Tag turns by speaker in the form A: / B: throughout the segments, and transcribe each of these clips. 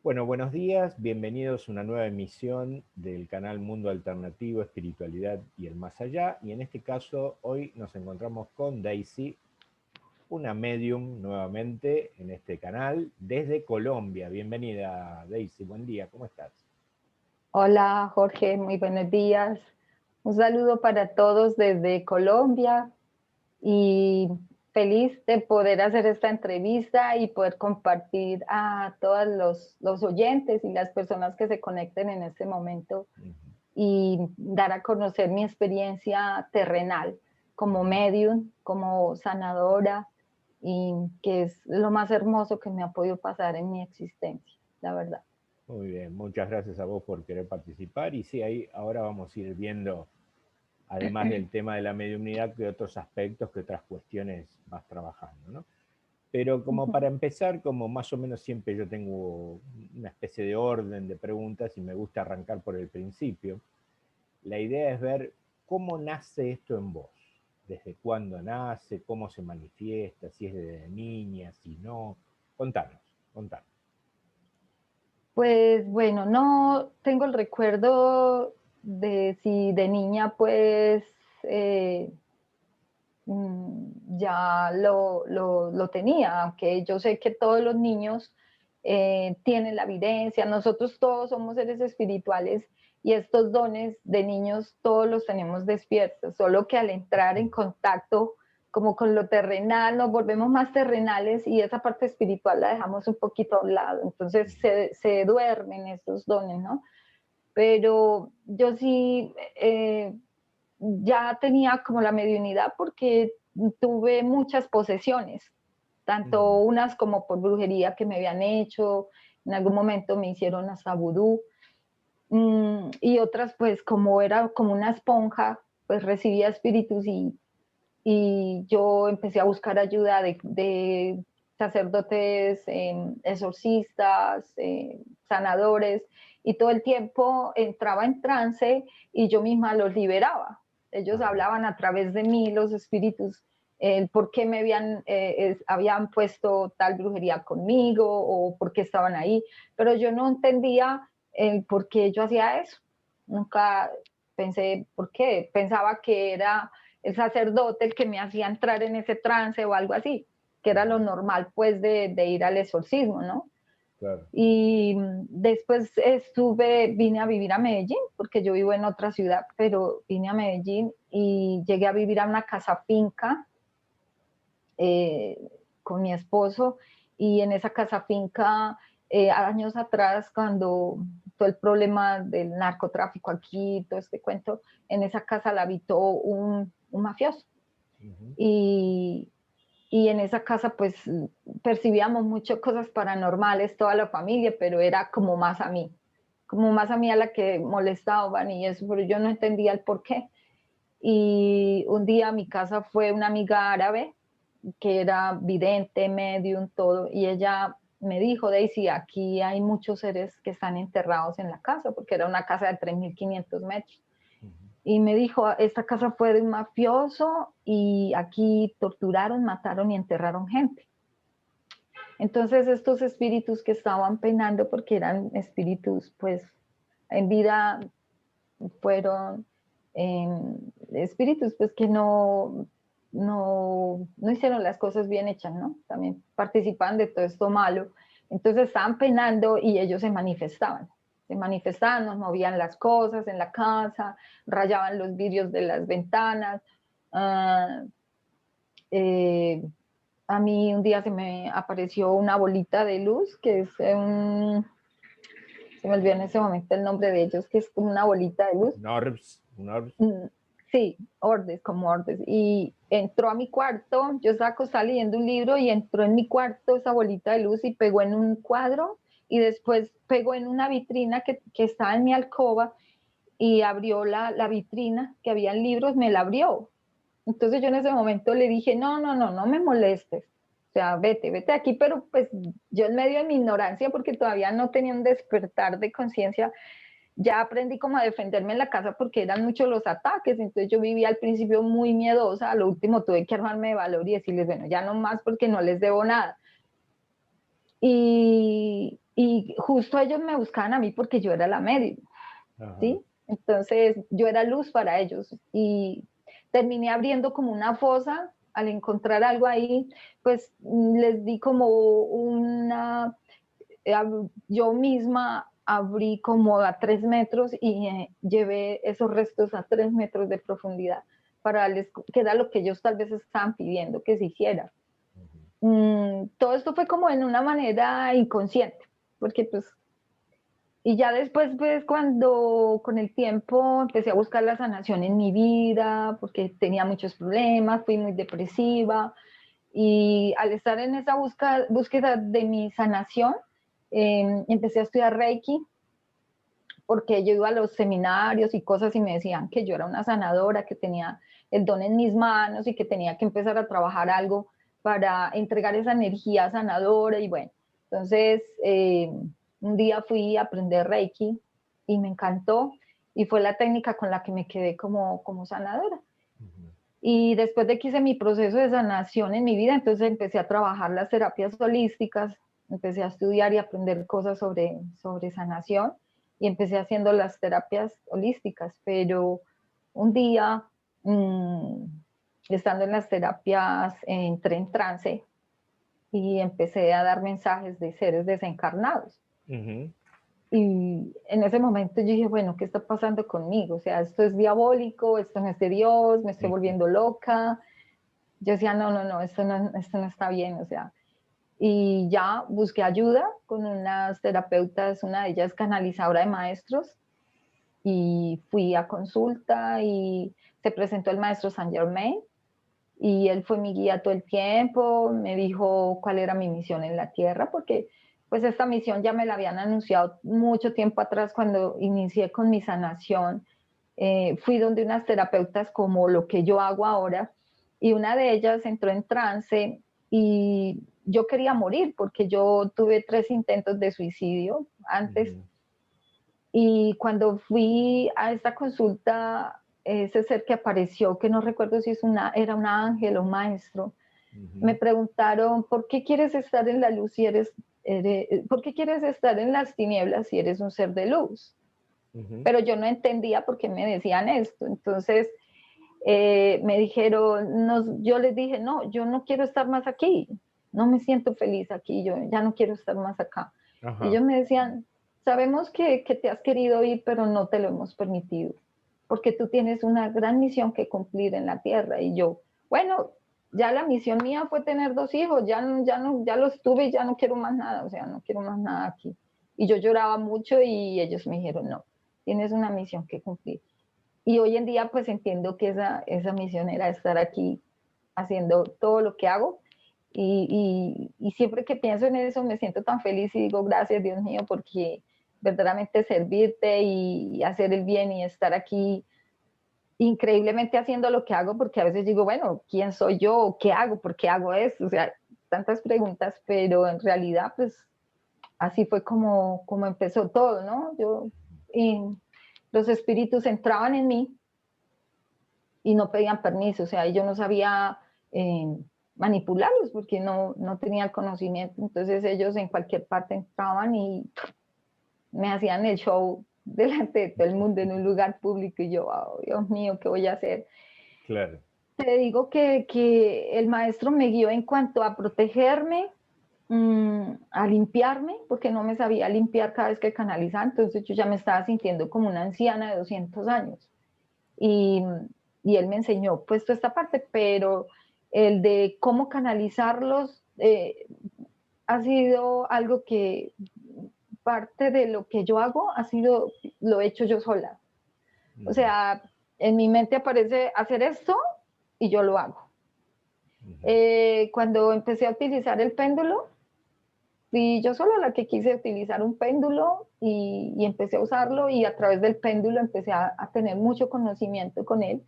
A: Bueno, buenos días, bienvenidos a una nueva emisión del canal Mundo Alternativo, Espiritualidad y el Más Allá. Y en este caso, hoy nos encontramos con Daisy, una medium nuevamente en este canal desde Colombia. Bienvenida, Daisy, buen día, ¿cómo estás?
B: Hola Jorge, muy buenos días. Un saludo para todos desde Colombia y feliz de poder hacer esta entrevista y poder compartir a todos los oyentes y las personas que se conecten en este momento y dar a conocer mi experiencia terrenal como medium, como sanadora y que es lo más hermoso que me ha podido pasar en mi existencia, la verdad.
A: Muy bien, muchas gracias a vos por querer participar. Y sí, ahí ahora vamos a ir viendo, además del tema de la mediunidad, que otros aspectos, que otras cuestiones vas trabajando, ¿no? Pero como para empezar, como más o menos siempre yo tengo una especie de orden de preguntas y me gusta arrancar por el principio, la idea es ver cómo nace esto en vos, desde cuándo nace, cómo se manifiesta, si es desde niña, si no. Contanos, contanos.
B: Pues bueno, no tengo el recuerdo de si de niña pues eh, ya lo tenía, aunque yo sé que todos los niños tienen la evidencia, nosotros todos somos seres espirituales y estos dones de niños todos los tenemos despiertos, solo que al entrar en contacto como con lo terrenal nos volvemos más terrenales y esa parte espiritual la dejamos un poquito a un lado, entonces se duermen estos dones, ¿no? Pero yo sí ya tenía como la mediunidad porque tuve muchas posesiones, tanto unas como por brujería que me habían hecho, en algún momento me hicieron hasta vudú, y otras pues como era como una esponja, pues recibía espíritus y yo empecé a buscar ayuda de sacerdotes, exorcistas, sanadores, y todo el tiempo entraba en trance y yo misma los liberaba. Ellos hablaban a través de mí, los espíritus, el por qué me habían puesto tal brujería conmigo o por qué estaban ahí, pero yo no entendía el por qué yo hacía eso. Nunca pensé por qué. Pensaba que era el sacerdote el que me hacía entrar en ese trance o algo así, que era lo normal pues de ir al exorcismo, ¿no?
A: Claro.
B: Y después vine a vivir a Medellín, porque yo vivo en otra ciudad, pero vine a Medellín y llegué a vivir a una casa finca eh, con mi esposo, y en esa casa finca, años atrás, cuando todo el problema del narcotráfico aquí, todo este cuento, en esa casa la habitó un mafioso. Y, y en esa casa pues percibíamos muchas cosas paranormales, toda la familia, pero era como más a mí a la que molestaban y eso, pero yo no entendía el por qué. Y un día a mi casa fue una amiga árabe que era vidente, medium, todo, y ella me dijo, Daisy, aquí hay muchos seres que están enterrados en la casa, porque era una casa de 3.500 metros. Y me dijo, esta casa fue de un mafioso y aquí torturaron, mataron y enterraron gente. Entonces estos espíritus que estaban penando, porque eran espíritus pues en vida, fueron espíritus pues que no hicieron las cosas bien hechas, ¿no? También participaban de todo esto malo. Entonces estaban penando y ellos se manifestaban, nos movían las cosas en la casa, rayaban los vidrios de las ventanas. Uh, eh, a mí un día se me apareció una bolita de luz, que es se me olvidó en ese momento el nombre de ellos, que es como una bolita de luz.
A: Norbs.
B: Sí, Ordes, como Ordes. Y entró a mi cuarto, yo estaba acostada leyendo un libro y entró en mi cuarto esa bolita de luz y pegó en un cuadro y después pegó en una vitrina que estaba en mi alcoba y abrió la vitrina que había libros, me la abrió. Entonces yo en ese momento le dije, no me molestes. O sea, vete aquí, pero pues yo en medio de mi ignorancia, porque todavía no tenía un despertar de conciencia, ya aprendí como a defenderme en la casa porque eran muchos los ataques, entonces yo vivía al principio muy miedosa, a lo último tuve que armarme de valor y decirles, bueno, ya no más porque no les debo nada. Y y justo ellos me buscaban a mí porque yo era la médium,
A: Ajá.
B: ¿sí? Entonces yo era luz para ellos y terminé abriendo como una fosa al encontrar algo ahí, pues les di como una, yo misma abrí como a 3 metros y llevé esos restos a 3 metros de profundidad para darles, que era lo que ellos tal vez estaban pidiendo que se hiciera. Todo esto fue como en una manera inconsciente, porque pues, y ya después pues cuando con el tiempo empecé a buscar la sanación en mi vida, porque tenía muchos problemas, fui muy depresiva, y al estar en esa búsqueda de mi sanación, empecé a estudiar Reiki, porque yo iba a los seminarios y cosas y me decían que yo era una sanadora, que tenía el don en mis manos y que tenía que empezar a trabajar algo para entregar esa energía sanadora y bueno, entonces un día fui a aprender Reiki y me encantó y fue la técnica con la que me quedé como sanadora. Y después de que hice mi proceso de sanación en mi vida, entonces empecé a trabajar las terapias holísticas, empecé a estudiar y aprender cosas sobre sanación y empecé haciendo las terapias holísticas, pero un día, mmm, estando en las terapias, entré en trance y empecé a dar mensajes de seres desencarnados.
A: Ujú.
B: Y en ese momento yo dije, bueno, ¿qué está pasando conmigo? O sea, esto es diabólico, esto no es de Dios, me estoy
A: Ujú.
B: volviendo loca. Yo decía, no, no, no, esto no está bien, o sea, y ya busqué ayuda con unas terapeutas, una de ellas canalizadora de maestros, y fui a consulta y se presentó el maestro Saint Germain, y él fue mi guía todo el tiempo, me dijo cuál era mi misión en la tierra, porque pues esta misión ya me la habían anunciado mucho tiempo atrás cuando inicié con mi sanación. Fui donde unas terapeutas como lo que yo hago ahora, y una de ellas entró en trance y yo quería morir porque yo tuve 3 intentos de suicidio antes,
A: Ujú.
B: y cuando fui a esta consulta, ese ser que apareció, que no recuerdo si era un ángel o un maestro, me
A: Ujú.
B: preguntaron, ¿por qué quieres estar en la luz si ¿por qué quieres estar en las tinieblas si eres un ser de luz?
A: Ujú.
B: Pero yo no entendía por qué me decían esto. Entonces me dijeron, no, yo les dije, no, yo no quiero estar más aquí, no me siento feliz aquí, yo ya no quiero estar más acá. Y
A: Ajá.
B: ellos me decían, sabemos que te has querido ir, pero no te lo hemos permitido, porque tú tienes una gran misión que cumplir en la tierra. Y yo, bueno, ya la misión mía fue tener 2 hijos, ya los tuve y ya no quiero más nada, o sea, no quiero más nada aquí. Y yo lloraba mucho y ellos me dijeron, no, tienes una misión que cumplir. Y hoy en día pues entiendo que esa misión era estar aquí haciendo todo lo que hago, y siempre que pienso en eso me siento tan feliz y digo gracias Dios mío, porque verdaderamente servirte y hacer el bien y estar aquí increíblemente haciendo lo que hago, porque a veces digo, bueno, ¿quién soy yo? ¿Qué hago? ¿Por qué hago esto? O sea, tantas preguntas, pero en realidad pues así fue como empezó todo, ¿no? Los espíritus entraban en mí y no pedían permiso, o sea, yo no sabía eh, manipularlos porque no tenía el conocimiento, entonces ellos en cualquier parte entraban y me hacían el show delante de todo el mundo en un lugar público y yo, oh, Dios mío, ¿qué voy a hacer?
A: Claro.
B: Te digo que el maestro me guió en cuanto a protegerme, a limpiarme, porque no me sabía limpiar cada vez que canalizaba, entonces yo ya me estaba sintiendo como una anciana de 200 años. Y, y él me enseñó pues toda esta parte, pero el de cómo canalizarlos ha sido algo que parte de lo que yo hago ha sido, lo he hecho yo sola. O
A: Ujú.
B: sea, en mi mente aparece hacer esto y yo lo hago.
A: Ujú.
B: Cuando empecé a utilizar el péndulo, fui yo sola la que quise utilizar un péndulo y empecé a usarlo, y a través del péndulo empecé a tener mucho conocimiento con él,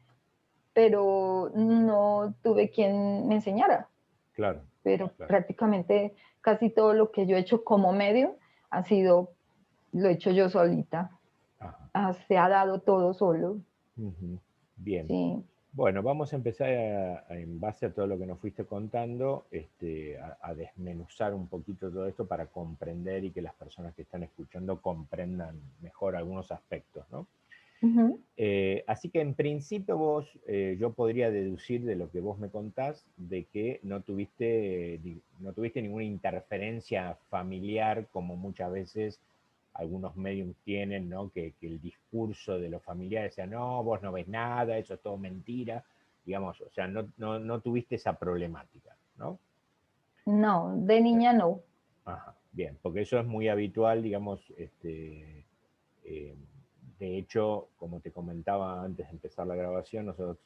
B: pero no tuve quien me enseñara.
A: Claro,
B: Pero
A: claro.
B: prácticamente casi todo lo que yo he hecho como medio ha sido, lo he hecho yo solita.
A: Ajá.
B: Se ha dado todo solo,
A: Ujú. Bien.
B: sí.
A: Bueno, vamos a empezar en base a todo lo que nos fuiste contando, a desmenuzar un poquito todo esto para comprender y que las personas que están escuchando comprendan mejor algunos aspectos, ¿no?
B: Ujú.
A: Así que en principio vos, yo podría deducir de lo que vos me contás, de que no tuviste ninguna interferencia familiar como muchas veces algunos medios tienen, ¿no? Que el discurso de los familiares sea, no, vos no ves nada, eso es todo mentira, digamos, o sea, no tuviste esa problemática, ¿no?
B: No, de niña no.
A: Ajá, bien, porque eso es muy habitual, digamos, eh, de hecho, como te comentaba antes de empezar la grabación, nosotros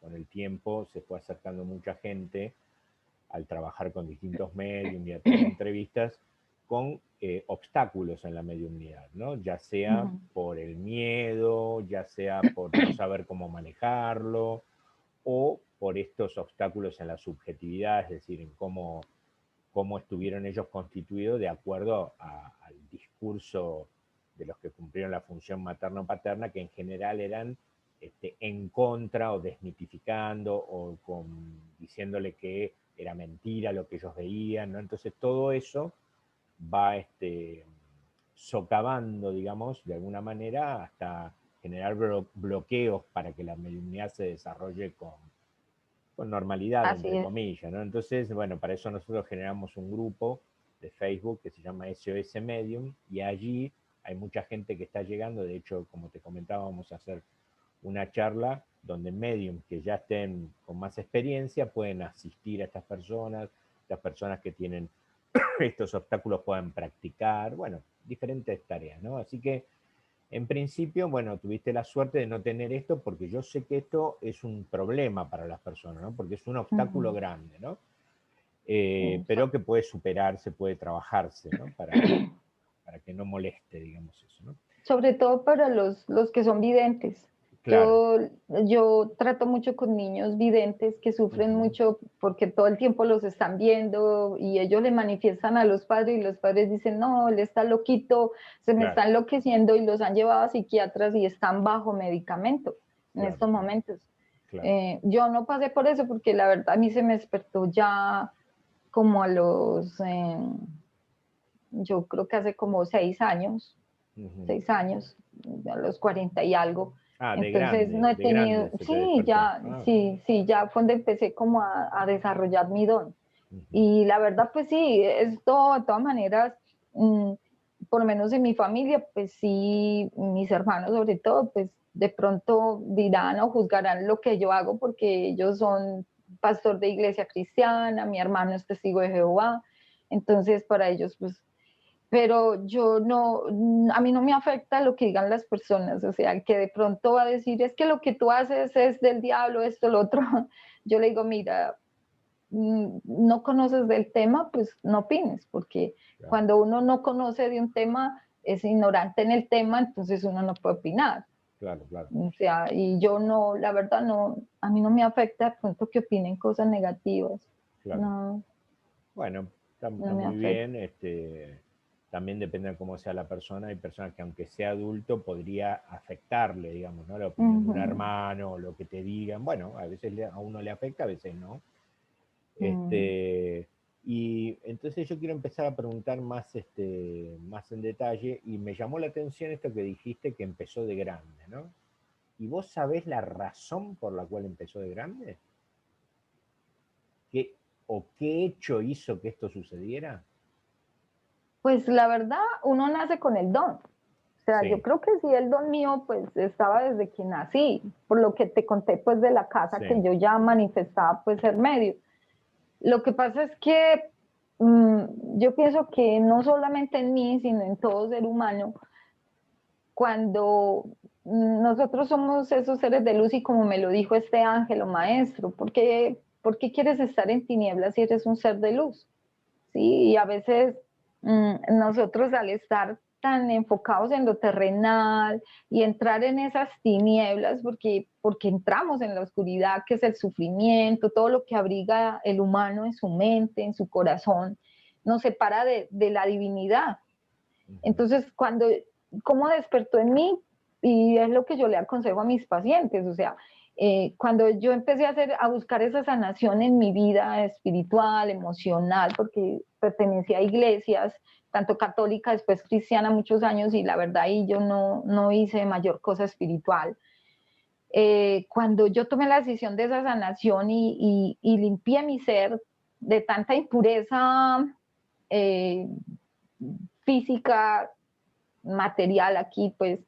A: con el tiempo se fue acercando mucha gente al trabajar con distintos medios y a tener entrevistas con obstáculos en la mediunidad, ¿no? Ya sea
B: Ujú.
A: por el miedo, ya sea por no saber cómo manejarlo, o por estos obstáculos en la subjetividad, es decir, en cómo estuvieron ellos constituidos de acuerdo al discurso de los que cumplieron la función materno-paterna, que en general eran en contra o desmitificando o diciéndole que era mentira lo que ellos veían, ¿no? Entonces todo eso va socavando, digamos, de alguna manera hasta generar bloqueos para que la mediunidad se desarrolle con normalidad,
B: Así
A: entre
B: es.
A: comillas, ¿no? Entonces, bueno, para eso nosotros generamos un grupo de Facebook que se llama SOS Medium y allí hay mucha gente que está llegando, de hecho, como te comentaba, vamos a hacer una charla donde mediums que ya estén con más experiencia pueden asistir a estas personas que tienen estos obstáculos puedan practicar, bueno, diferentes tareas, ¿no? Así que en principio, bueno, tuviste la suerte de no tener esto porque yo sé que esto es un problema para las personas, ¿no? Porque es un obstáculo
B: Ujú.
A: grande, ¿no?
B: Sí.
A: Pero que puede superarse, puede trabajarse, ¿no? Para que no moleste, digamos eso, ¿no?
B: Sobre todo para los que son videntes.
A: Claro.
B: Yo, yo trato mucho con niños videntes que sufren
A: Ujú.
B: mucho porque todo el tiempo los están viendo y ellos le manifiestan a los padres y los padres dicen, no, él está loquito, se me
A: Claro,
B: está enloqueciendo y los han llevado a psiquiatras y están bajo medicamento en
A: claro,
B: estos momentos.
A: claro.
B: Yo no pasé por eso porque la verdad a mí se me despertó ya como a los, yo creo que hace como 6 años,
A: Ujú.
B: 6 años, a los 40 y algo.
A: Ah,
B: Entonces no he
A: de grande
B: tenido,
A: se te
B: sí,
A: despertó.
B: ya,
A: Ah,
B: sí, sí, ya fue donde empecé como a desarrollar mi don.
A: ujú.
B: Y la verdad, pues sí, esto de todas maneras, mmm, por lo menos en mi familia, pues sí, mis hermanos sobre todo, pues de pronto dirán o juzgarán lo que yo hago porque ellos son pastor de iglesia cristiana, mi hermano es testigo de Jehová, entonces para ellos pues pero yo no, a mí no me afecta lo que digan las personas, o sea, que de pronto va a decir, es que lo que tú haces es del diablo, esto, lo otro. Yo le digo, mira, no conoces del tema, pues no opines, porque
A: Claro,
B: cuando uno no conoce de un tema, es ignorante en el tema, entonces uno no puede opinar.
A: claro, claro,
B: O sea, y yo no, la verdad no, a mí no me afecta de pronto que opinen cosas negativas.
A: claro.
B: No,
A: Bueno,
B: no
A: está
B: me
A: muy
B: afecta.
A: bien. También depende de cómo sea la persona. Hay personas que aunque sea adulto podría afectarle, digamos, ¿no? La opinión de un
B: Ujú.
A: hermano o lo que te digan. Bueno, a veces a uno le afecta, a veces no.
B: Mm.
A: Este, y entonces yo quiero empezar a preguntar más, más en detalle y me llamó la atención esto que dijiste que empezó de grande, ¿no? ¿Y vos sabés la razón por la cual empezó de grande? ¿Qué, o qué hecho hizo que esto sucediera?
B: Pues la verdad, uno nace con el don. O sea, yo
A: Sí,
B: creo que sí, el don mío pues estaba desde que nací, por lo que te conté pues de la casa que
A: sí.
B: yo ya manifestaba pues ser medio. Lo que pasa es que yo pienso que no solamente en mí, sino en todo ser humano, cuando nosotros somos esos seres de luz y como me lo dijo este ángel o maestro, por qué quieres estar en tinieblas si eres un ser de luz? ¿Sí? Y a veces nosotros al estar tan enfocados en lo terrenal y entrar en esas tinieblas, porque entramos en la oscuridad, que es el sufrimiento, todo lo que abriga el humano en su mente, en su corazón, nos separa de la divinidad.
A: Ujú.
B: Entonces, ¿cómo despertó en mí? Y es lo que yo le aconsejo a mis pacientes, o sea, Cuando yo empecé a buscar esa sanación en mi vida espiritual, emocional, porque pertenecía a iglesias, tanto católica, después cristiana muchos años, y la verdad ahí yo no hice mayor cosa espiritual. Cuando yo tomé la decisión de esa sanación y limpié mi ser de tanta impureza eh, física, material aquí, pues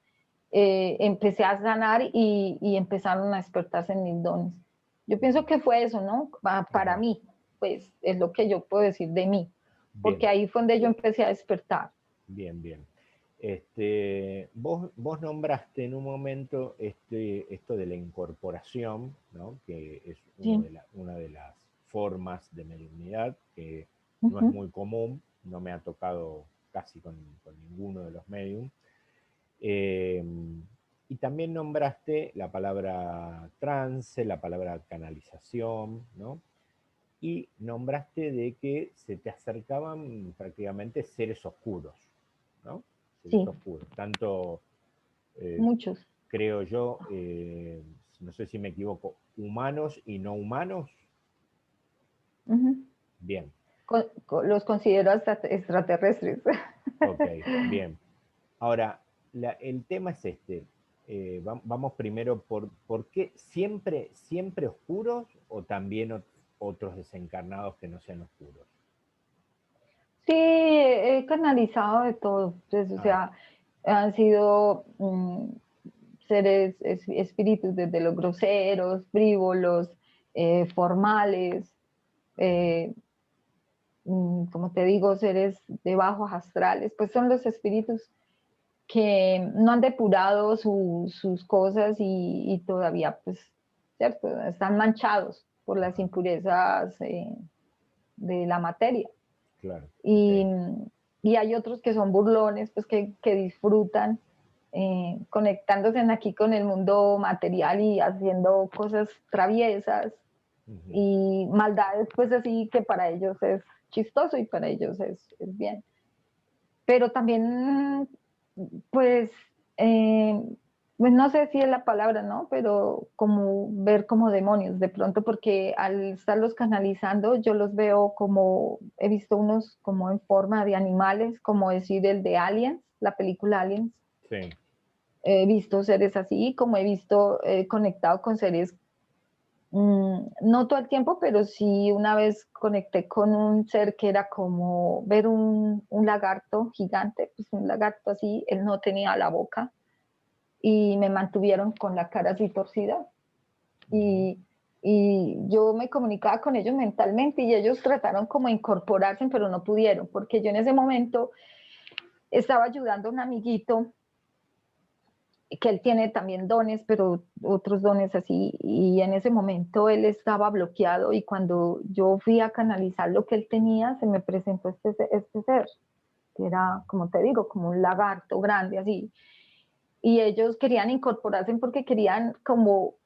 B: empecé a sanar y empezaron a despertarse en mis dones. Yo pienso que fue eso, ¿no? Para mí, pues es lo que yo puedo decir de mí, porque
A: Bien,
B: ahí fue donde yo empecé a despertar.
A: bien, bien. Vos nombraste en un momento esto de la incorporación, ¿no? Que es
B: Sí.
A: una de las formas de mediunidad que no es
B: Ujú.
A: muy común, no me ha tocado casi con ninguno de los mediums. Eh, y también nombraste la palabra trance, la palabra canalización, ¿no? Y nombraste de que se te acercaban prácticamente seres oscuros, ¿no? Seres
B: Sí,
A: oscuros, tanto, eh,
B: muchos.
A: creo yo, no sé si me equivoco, humanos y no humanos.
B: Ujú.
A: Bien,
B: Los considero hasta extraterrestres.
A: ok, bien. Ahora, el tema es este. Vamos primero por qué siempre oscuros o también otros desencarnados que no sean oscuros.
B: Sí, he canalizado de todo, pues, o
A: Ah,
B: sea, han sido seres, espíritus desde los groseros, frívolos, formales, eh, como te digo, seres de bajos astrales, pues son los espíritus que no han depurado sus cosas y todavía, pues, ¿cierto? Están manchados por las
A: ajá,
B: impurezas de la materia.
A: claro, ok,
B: Y, y hay otros que son burlones, pues que disfrutan conectándose aquí con el mundo material y haciendo cosas traviesas
A: ujú,
B: y maldades, pues así que para ellos es chistoso y para ellos es bien. Pero también, pues, eh, pues no sé si es la palabra, ¿no? Pero como ver como demonios de pronto, porque al estarlos canalizando, yo los veo como, he visto unos como en forma de animales, como decir el de Aliens, la película Aliens.
A: sí,
B: He visto seres así, como he visto conectado con seres, no todo el tiempo, pero sí una vez conecté con un ser que era como ver un lagarto gigante, pues un lagarto así, él no tenía la boca y me mantuvieron con la cara así torcida
A: ujú,
B: y, y yo me comunicaba con ellos mentalmente y ellos trataron como de incorporarse, pero no pudieron, porque yo en ese momento estaba ayudando a un amiguito que él tiene también dones, pero otros dones así, y en ese momento él estaba bloqueado y cuando yo fui a canalizar lo que él tenía, se me presentó este ser, que era, como te digo, como un lagarto grande así, y ellos querían incorporarse porque querían como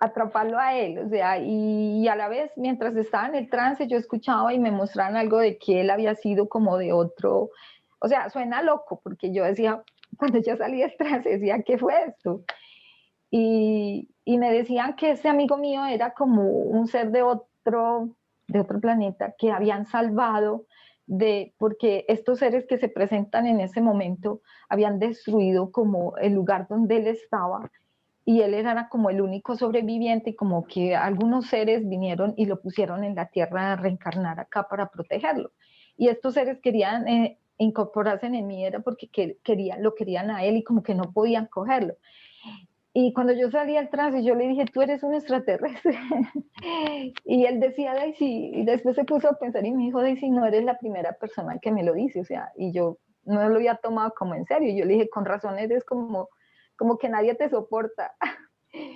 B: atraparlo a él, o sea, y a la vez, mientras estaba en el trance, yo escuchaba y me mostraban algo de que él había sido como de otro, o sea, suena loco, porque yo decía, cuando yo salí del trance, decía, ¿qué fue esto? Y me decían que ese amigo mío era como un ser de otro planeta que habían salvado porque estos seres que se presentan en ese momento habían destruido como el lugar donde él estaba y él era como el único sobreviviente y como que algunos seres vinieron y lo pusieron en la tierra a reencarnar acá para protegerlo. Y estos seres querían incorporarse en mí era porque lo querían a él y como que no podían cogerlo. Y cuando yo salí al trance, yo le dije, tú eres un extraterrestre. Y él decía, Daisy, y después se puso a pensar y me dijo, Daisy, no eres la primera persona que me lo dice, o sea, y yo no lo había tomado como en serio. Yo le dije, con razón eres como que nadie te soporta.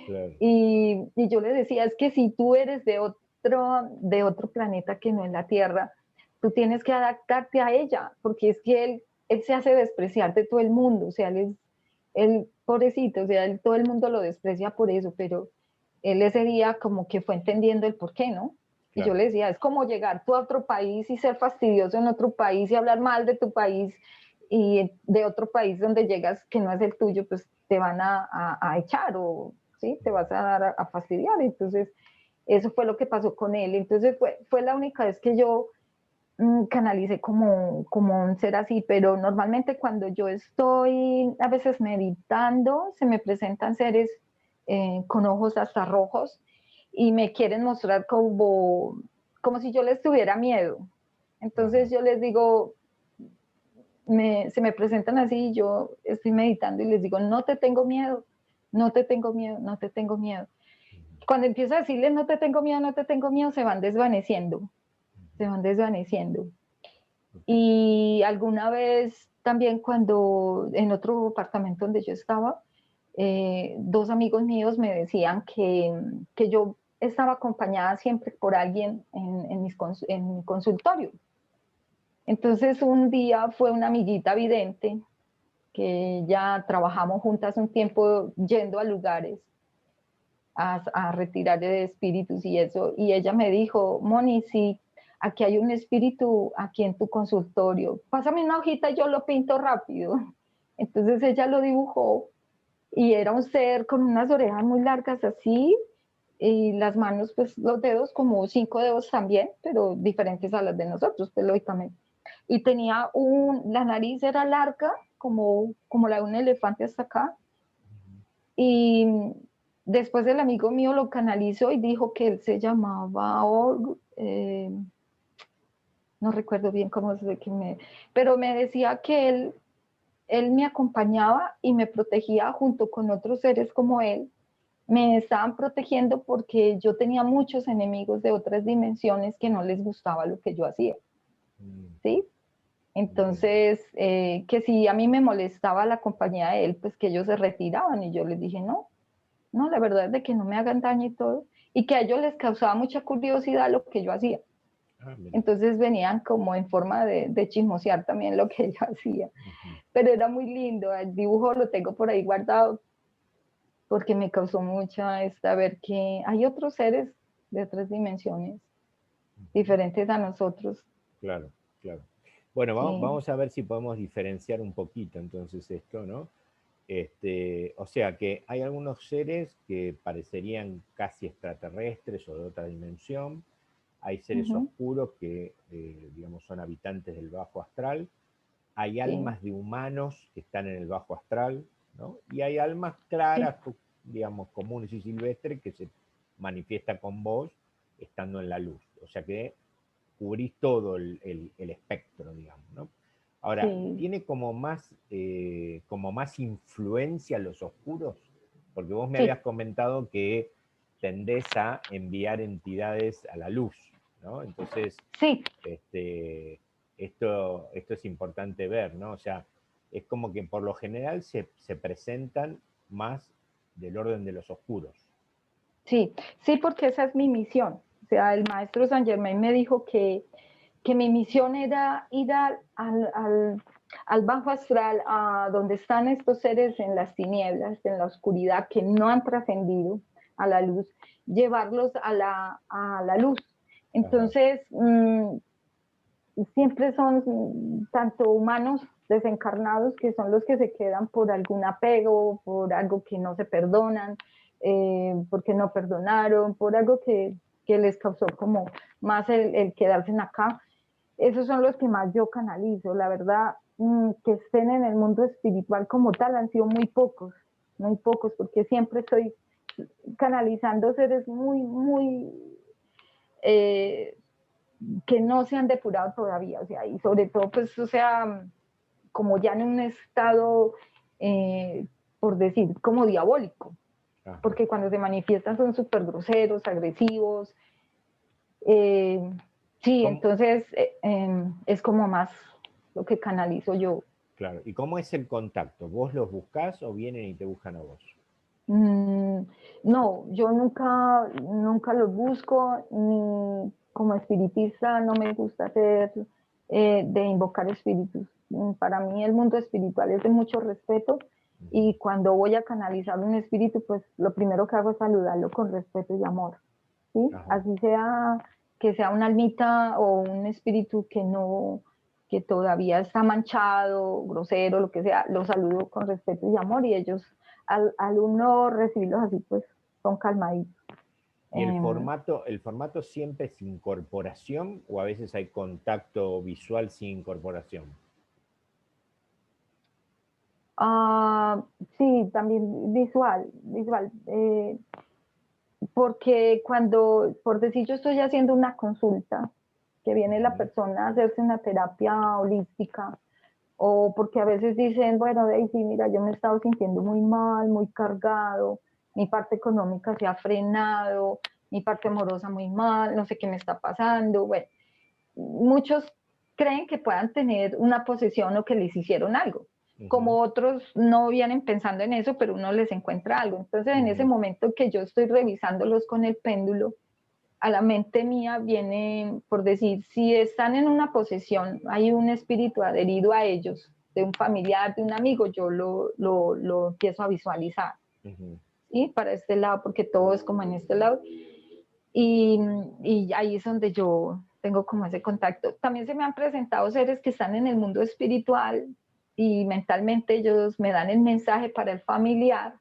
A: claro,
B: Y yo le decía, es que si tú eres de otro planeta que no es la Tierra, tú tienes que adaptarte a ella, porque es que él se hace despreciar de todo el mundo, o sea, él pobrecito, o sea, todo el mundo lo desprecia por eso, pero él ese día como que fue entendiendo el por qué, ¿no? Y yo
A: claro.
B: le decía, es como llegar tú a otro país y ser fastidioso en otro país y hablar mal de tu país y de otro país donde llegas que no es el tuyo, pues te van a echar o ¿sí? Te vas a dar a fastidiar. Entonces, eso fue lo que pasó con él. Entonces, fue la única vez que yo canalicé como un ser así, pero normalmente cuando yo estoy a veces meditando, se me presentan seres con ojos hasta rojos y me quieren mostrar como si yo les tuviera miedo. Entonces yo les digo, se me presentan así y yo estoy meditando y les digo, no te tengo miedo, no te tengo miedo, no te tengo miedo. Cuando empiezo a decirles no te tengo miedo, no te tengo miedo, se van desvaneciendo, se van desvaneciendo. Y alguna vez también cuando en otro apartamento donde yo estaba, dos amigos míos me decían que yo estaba acompañada siempre por alguien en mi consultorio. Entonces un día fue una amiguita vidente que ya trabajamos juntas un tiempo yendo a lugares a retirar de espíritus y eso, y ella me dijo, Moni, si aquí hay un espíritu aquí en tu consultorio, pásame una hojita y yo lo pinto rápido. Entonces ella lo dibujó y era un ser con unas orejas muy largas así, y las manos, pues los dedos como 5 dedos también, pero diferentes a las de nosotros, pues lógicamente. Y tenía la nariz era larga, como la de un elefante hasta acá, y después el amigo mío lo canalizó y dijo que él se llamaba no recuerdo bien cómo se pero me decía que él me acompañaba y me protegía junto con otros seres como él. Me estaban protegiendo porque yo tenía muchos enemigos de otras dimensiones que no les gustaba lo que yo hacía, ¿sí? Entonces, que si a mí me molestaba la compañía de él, pues que ellos se retiraban y yo les dije, no, la verdad es de que no me hagan daño y todo, y que a ellos les causaba mucha curiosidad lo que yo hacía. Entonces venían como en forma de chismosear también lo que yo hacía. Pero era muy lindo, el dibujo lo tengo por ahí guardado, porque me causó mucha ver que hay otros seres de otras dimensiones, diferentes a nosotros.
A: Claro, claro. Bueno,
B: Sí.
A: vamos a ver si podemos diferenciar un poquito entonces esto, ¿no? O sea que hay algunos seres que parecerían casi extraterrestres o de otra dimensión. Hay seres oscuros que, digamos, son habitantes del bajo astral. Hay almas de humanos que están en el bajo astral, ¿no? Y hay almas claras, digamos, comunes y silvestres que se manifiestan con vos estando en la luz. O sea que cubrís todo el espectro, digamos, ¿no? Ahora, ¿tiene como más influencia los oscuros? Porque vos me habías comentado que tendés a enviar entidades a la luz, ¿no? Entonces, esto es importante ver, ¿no? O sea, es como que por lo general se presentan más del orden de los oscuros.
B: Sí, porque esa es mi misión. O sea, el maestro Saint Germain me dijo que mi misión era ir al bajo astral, a donde están estos seres en las tinieblas, en la oscuridad, que no han trascendido a la luz, llevarlos a la luz. Entonces, siempre son tanto humanos desencarnados, que son los que se quedan por algún apego, por algo que no se perdonan, porque no perdonaron, por algo que les causó como más el quedarse en acá. Esos son los que más yo canalizo. La verdad, que estén en el mundo espiritual como tal han sido muy pocos, porque siempre estoy canalizando seres muy que no se han depurado todavía, o sea, y sobre todo, pues, o sea, como ya en un estado, por decir, como diabólico, porque cuando se manifiestan son súper groseros, agresivos, sí, entonces es como más lo que canalizo yo.
A: Claro, ¿y cómo es el contacto? ¿Vos los buscás o vienen y te buscan a vos?
B: No, yo nunca los busco, ni como espiritista no me gusta hacer de invocar espíritus. Para mí el mundo espiritual es de mucho respeto, y cuando voy a canalizar un espíritu, pues lo primero que hago es saludarlo con respeto y amor, ¿sí? Así sea que sea una almita o un espíritu que todavía está manchado, grosero, lo que sea, lo saludo con respeto y amor, y ellos al uno recibirlos así, pues son calmaditos.
A: ¿Y el formato siempre es incorporación o a veces hay contacto visual sin incorporación?
B: Sí, también visual, porque cuando, por decir, yo estoy haciendo una consulta, que viene la persona a hacerse una terapia holística, o porque a veces dicen, bueno, Daisy, mira, yo me he estado sintiendo muy mal, muy cargado, mi parte económica se ha frenado, mi parte amorosa muy mal, no sé qué me está pasando. Bueno, muchos creen que puedan tener una posesión o que les hicieron algo, como otros no vienen pensando en eso, pero uno les encuentra algo. Entonces, en ese momento que yo estoy revisándolos con el péndulo, a la mente mía viene, por decir, si están en una posesión, hay un espíritu adherido a ellos, de un familiar, de un amigo, yo lo empiezo a visualizar. ¿Sí? Para este lado, porque todo es como en este lado. Y ahí es donde yo tengo como ese contacto. También se me han presentado seres que están en el mundo espiritual y mentalmente ellos me dan el mensaje para el familiar,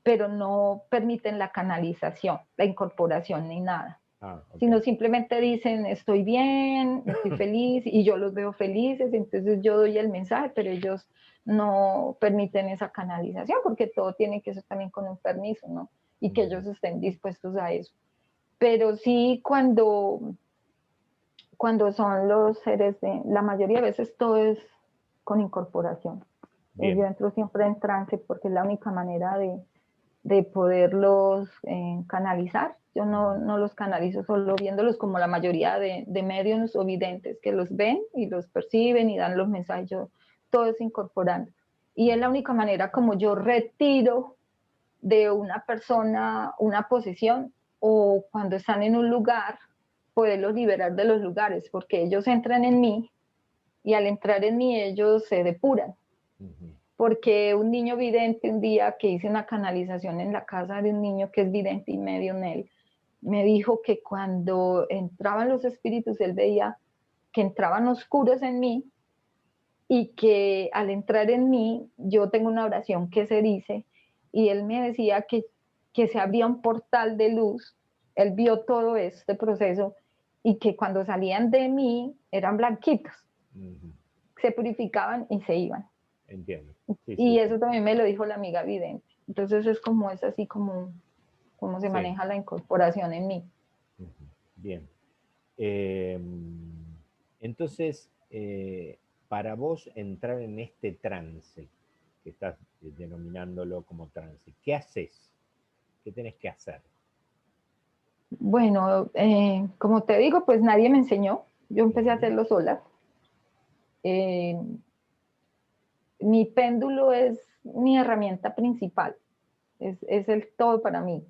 B: pero no permiten la canalización, la incorporación ni nada. Okay. Sino simplemente dicen, estoy bien, estoy feliz, y yo los veo felices, entonces yo doy el mensaje, pero ellos no permiten esa canalización, porque todo tiene que ser también con un permiso, ¿no? Y que ellos estén dispuestos a eso. Pero sí, cuando son los seres de, la mayoría de veces todo es con incorporación. Yo entro siempre en trance porque es la única manera de poderlos canalizar. Yo no los canalizo solo viéndolos como la mayoría de mediums o videntes que los ven y los perciben y dan los mensajes. Yo todo es incorporando. Y es la única manera como yo retiro de una persona una posesión, o cuando están en un lugar, poderlos liberar de los lugares, porque ellos entran en mí y al entrar en mí ellos se depuran. Porque un niño vidente, un día que hice una canalización en la casa de un niño que es vidente y medio en él, me dijo que cuando entraban los espíritus, él veía que entraban oscuros en mí y que al entrar en mí, yo tengo una oración que se dice, y él me decía que se abría un portal de luz. Él vio todo este proceso y que cuando salían de mí eran blanquitos, se purificaban y se iban.
A: Entiendo.
B: Sí, y eso también me lo dijo la amiga vidente. Entonces es así como se maneja la incorporación en mí.
A: Bien. Entonces, para vos entrar en este trance, que estás denominándolo como trance, ¿qué haces? ¿Qué tenés que hacer?
B: Bueno, como te digo, pues nadie me enseñó. Yo empecé a hacerlo sola. Mi péndulo es mi herramienta principal. Es el todo para mí.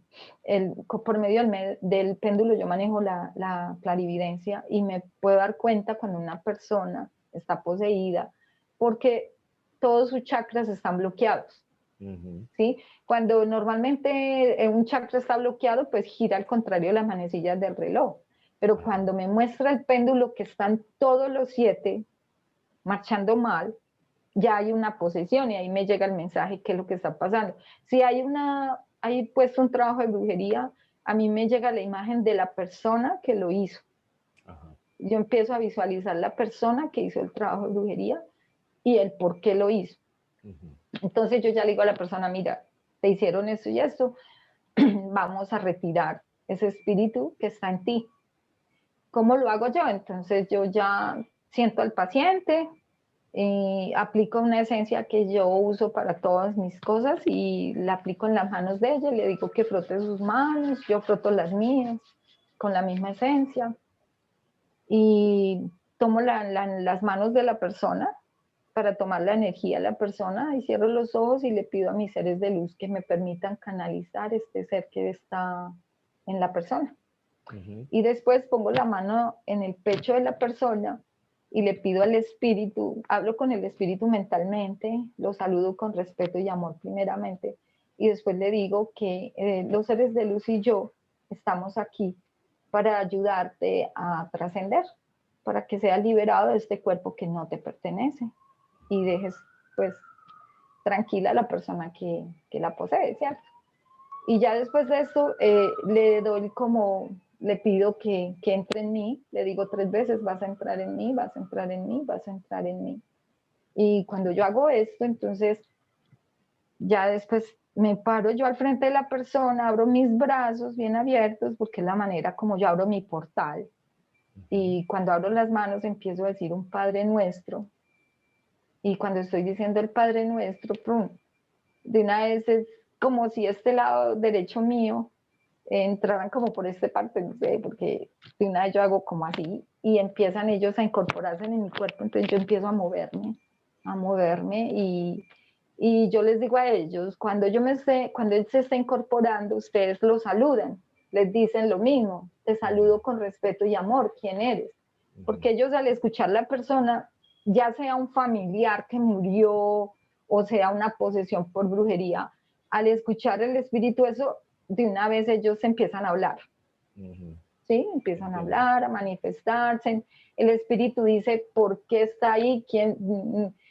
B: Por medio del péndulo yo manejo la clarividencia y me puedo dar cuenta cuando una persona está poseída, porque todos sus chakras están bloqueados. ¿Sí? Cuando normalmente un chakra está bloqueado, pues gira al contrario de las manecillas del reloj. Pero cuando me muestra el péndulo que están todos los 7 marchando mal, ya hay una posesión y ahí me llega el mensaje qué es lo que está pasando. Si hay puesto un trabajo de brujería, a mí me llega la imagen de la persona que lo hizo. Yo empiezo a visualizar la persona que hizo el trabajo de brujería y el por qué lo hizo. Entonces yo ya le digo a la persona, mira, te hicieron esto y esto, vamos a retirar ese espíritu que está en ti. ¿Cómo lo hago yo? Entonces yo ya siento al paciente, aplico una esencia que yo uso para todas mis cosas y la aplico en las manos de ella, le digo que frote sus manos, yo froto las mías con la misma esencia y tomo las manos de la persona para tomar la energía de la persona y cierro los ojos y le pido a mis seres de luz que me permitan canalizar este ser que está en la persona. Y después pongo la mano en el pecho de la persona y le pido al espíritu, hablo con el espíritu mentalmente, lo saludo con respeto y amor primeramente, y después le digo que los seres de luz y yo estamos aquí para ayudarte a trascender, para que seas liberado de este cuerpo que no te pertenece y dejes pues tranquila a la persona que la posee, ¿cierto? Y ya después de esto, le doy como, le pido que entre en mí, le digo 3 veces, vas a entrar en mí, vas a entrar en mí, vas a entrar en mí. Y cuando yo hago esto, entonces ya después me paro yo al frente de la persona, abro mis brazos bien abiertos, porque es la manera como yo abro mi portal. Y cuando abro las manos empiezo a decir un Padre Nuestro. Y cuando estoy diciendo el Padre Nuestro, ¡pum!, de una vez es como si este lado derecho mío entraran como por esta parte, no sé, porque de una vez yo hago como así y empiezan ellos a incorporarse en mi cuerpo, entonces yo empiezo a moverme y yo les digo a ellos, cuando él se está incorporando, ustedes lo saludan, les dicen lo mismo, te saludo con respeto y amor, ¿quién eres? Porque ellos al escuchar la persona, ya sea un familiar que murió o sea una posesión por brujería, al escuchar el espíritu, eso de una vez ellos empiezan a hablar. ¿Sí? Empiezan a hablar, a manifestarse. El espíritu dice por qué está ahí, quién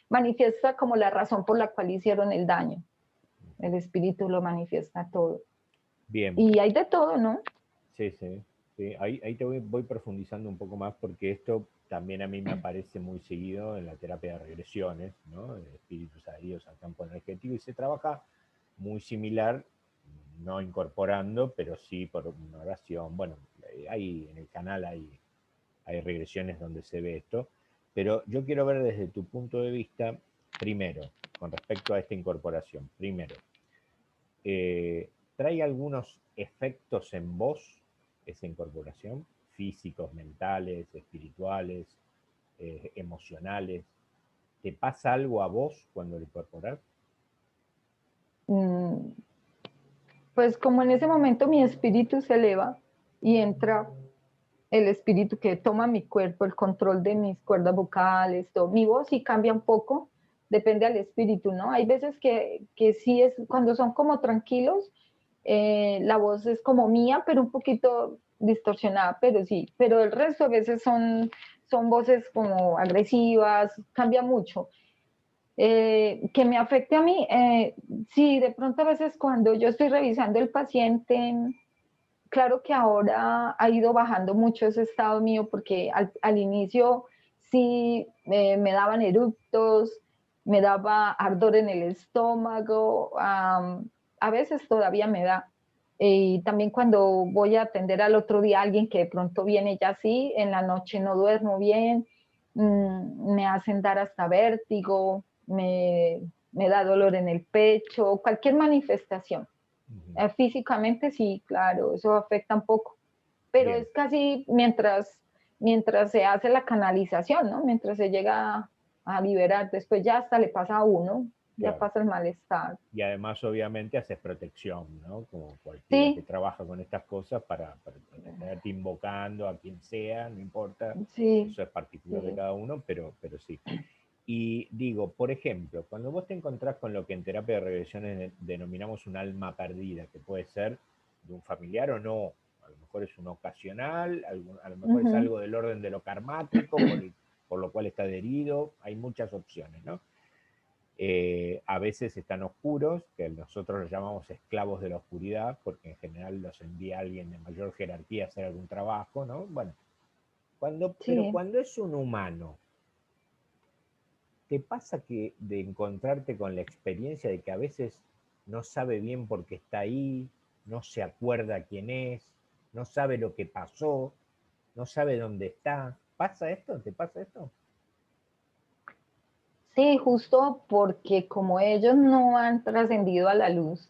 B: manifiesta como la razón por la cual hicieron el daño. El espíritu lo manifiesta todo.
A: Bien.
B: Y hay de todo, ¿no?
A: Sí, sí. Sí. Ahí te voy profundizando un poco más porque esto también a mí me aparece muy seguido en la terapia de regresiones, ¿no? De espíritus adheridos al campo energético y se trabaja muy similar, no incorporando, pero sí por una oración. Bueno, ahí en el canal hay regresiones donde se ve esto, pero yo quiero ver desde tu punto de vista, primero, con respecto a esta incorporación, primero, ¿trae algunos efectos en vos esa incorporación? Físicos, mentales, espirituales, emocionales. ¿Te pasa algo a vos cuando lo incorporás?
B: Pues como en ese momento mi espíritu se eleva y entra el espíritu que toma mi cuerpo, el control de mis cuerdas vocales, todo. Mi voz sí cambia un poco, depende del espíritu, ¿no? Hay veces que sí es, cuando son como tranquilos, la voz es como mía, pero un poquito distorsionada, pero sí, pero el resto a veces son voces como agresivas, cambia mucho. Que me afecte a mí, sí, de pronto a veces cuando yo estoy revisando el paciente, claro que ahora ha ido bajando mucho ese estado mío porque al inicio sí me daban eructos, me daba ardor en el estómago, a veces todavía me da. Y también cuando voy a atender al otro día a alguien que de pronto viene ya así, en la noche no duermo bien, me hacen dar hasta vértigo, me da dolor en el pecho, cualquier manifestación. Físicamente sí, claro, eso afecta un poco, pero
A: Bien.
B: es casi mientras se hace la canalización, ¿no? Mientras se llega a liberar, después ya hasta le pasa a uno, ya
A: Claro.
B: pasa el malestar.
A: Y además, obviamente, haces protección, ¿no? Como cualquiera que
B: Sí,
A: trabaja con estas cosas para protegerte, invocando a quien sea, no importa,
B: sí,
A: eso es particular de
B: sí.
A: cada uno, pero sí. Y digo, por ejemplo, cuando vos te encontrás con lo que en terapia de regresiones denominamos un alma perdida, que puede ser de un familiar o no, a lo mejor es un ocasional, a lo mejor es algo del orden de lo karmático, por lo cual está adherido, hay muchas opciones, ¿no? A veces están oscuros, que nosotros los llamamos esclavos de la oscuridad, porque en general los envía alguien de mayor jerarquía a hacer algún trabajo, ¿no? Bueno, pero
B: Sí,
A: cuando es un humano, ¿te pasa que de encontrarte con la experiencia de que a veces no sabe bien por qué está ahí, no se acuerda quién es, no sabe lo que pasó, no sabe dónde está? ¿Pasa esto? ¿Te pasa esto?
B: sí, justo porque como ellos no han trascendido a la luz,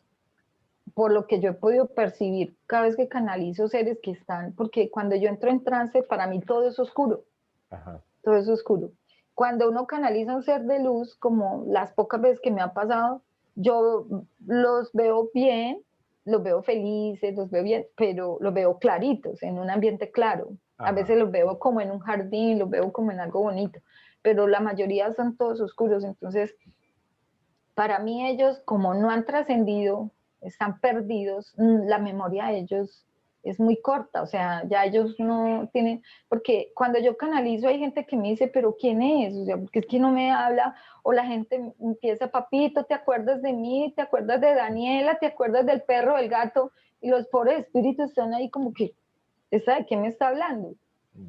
B: por lo que yo he podido percibir cada vez que canalizo seres que están, porque cuando yo entro en trance, para mí todo es oscuro.
A: Ajá.
B: Todo es oscuro. Cuando uno canaliza un ser de luz, como las pocas veces que me ha pasado, yo los veo bien, los veo felices, los veo bien, pero los veo claritos, en un ambiente claro. A
A: Ajá.
B: veces los veo como en un jardín, los veo como en algo bonito, pero la mayoría son todos oscuros. Entonces, para mí ellos, como no han trascendido, están perdidos, la memoria de ellos es muy corta, o sea, ya ellos no tienen, porque cuando yo canalizo hay gente que me dice, pero ¿quién es? O sea, porque es que no me habla, o la gente empieza, papito, ¿te acuerdas de mí? ¿Te acuerdas de Daniela? ¿Te acuerdas del perro, del gato? Y los pobres espíritus están ahí como que, ¿esta de qué me está hablando?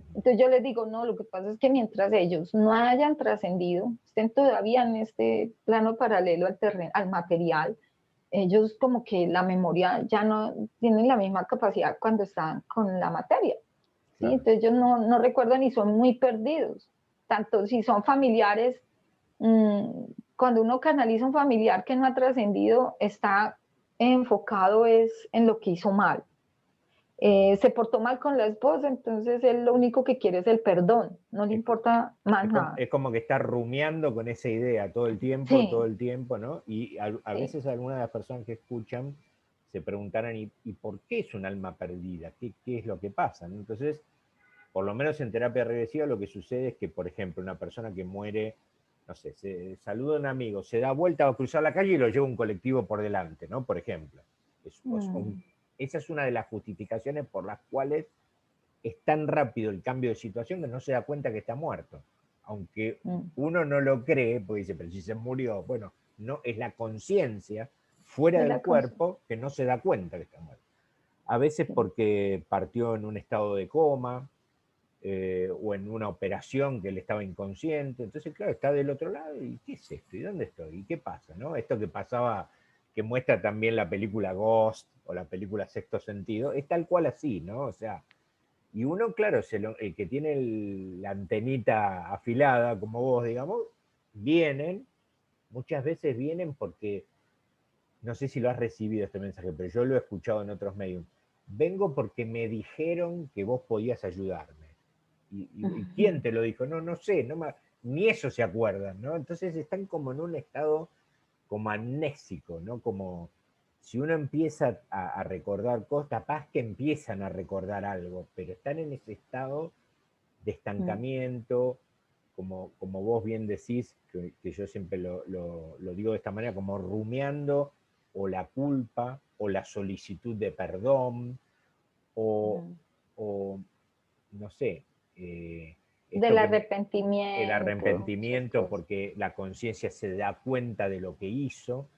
B: Entonces yo les digo, no, lo que pasa es que mientras ellos no hayan trascendido, estén todavía en este plano paralelo al terreno, al material, ellos como que la memoria ya no tienen la misma capacidad cuando están con la materia, ¿sí?
A: Claro.
B: Entonces ellos no recuerdan y son muy perdidos, tanto si son familiares, mmm, cuando uno canaliza un familiar que no ha trascendido, está enfocado es en lo que hizo mal. Se portó mal con la esposa, entonces él lo único que quiere es el perdón, no le importa más nada.
A: Es como que está rumiando con esa idea todo
B: Sí,
A: el tiempo, ¿no? Y a
B: sí.
A: veces algunas de las personas que escuchan se preguntarán, ¿y por qué es un alma perdida? ¿Qué es lo que pasa? ¿No? Entonces, por lo menos en terapia regresiva lo que sucede es que, por ejemplo, una persona que muere, no sé, se saluda a un amigo, se da vuelta a cruzar la calle y lo lleva un colectivo por delante, ¿no? Por ejemplo.
B: Mm,
A: Esa es una de las justificaciones por las cuales es tan rápido el cambio de situación que no se da cuenta que está muerto. Aunque
B: mm,
A: uno no lo cree, porque dice, pero si se murió, bueno, no, es la conciencia fuera
B: de
A: del
B: la cosa.
A: cuerpo que no se da cuenta que está muerto. A veces
B: Sí.
A: porque partió en un estado de coma, o en una operación que él estaba inconsciente. Entonces, claro, está del otro lado y ¿qué es esto? ¿Y dónde estoy? ¿Y qué pasa? ¿No? Esto que pasaba, que muestra también la película Ghost o la película Sexto Sentido, es tal cual así, ¿no? O sea, y uno, claro, el que tiene la antenita afilada, como vos, digamos, vienen, muchas veces vienen porque, no sé si lo has recibido este mensaje, pero yo lo he escuchado en otros medios. Vengo porque me dijeron que vos podías ayudarme. ¿Y quién te lo dijo? No, no sé, ni eso se acuerdan, ¿no? Entonces están como en un estado como amnésico, ¿no? Como si uno empieza a recordar cosas, capaz que empiezan a recordar algo, pero están en ese estado de
B: Mm,
A: estancamiento, como vos bien decís, que yo siempre lo digo de esta manera, como rumiando o la culpa o la solicitud de perdón o,
B: mm.
A: o no sé, eh,
B: Del
A: esto que el
B: arrepentimiento, muchas
A: arrepentimiento
B: cosas.
A: porque la conciencia se da cuenta de lo que hizo,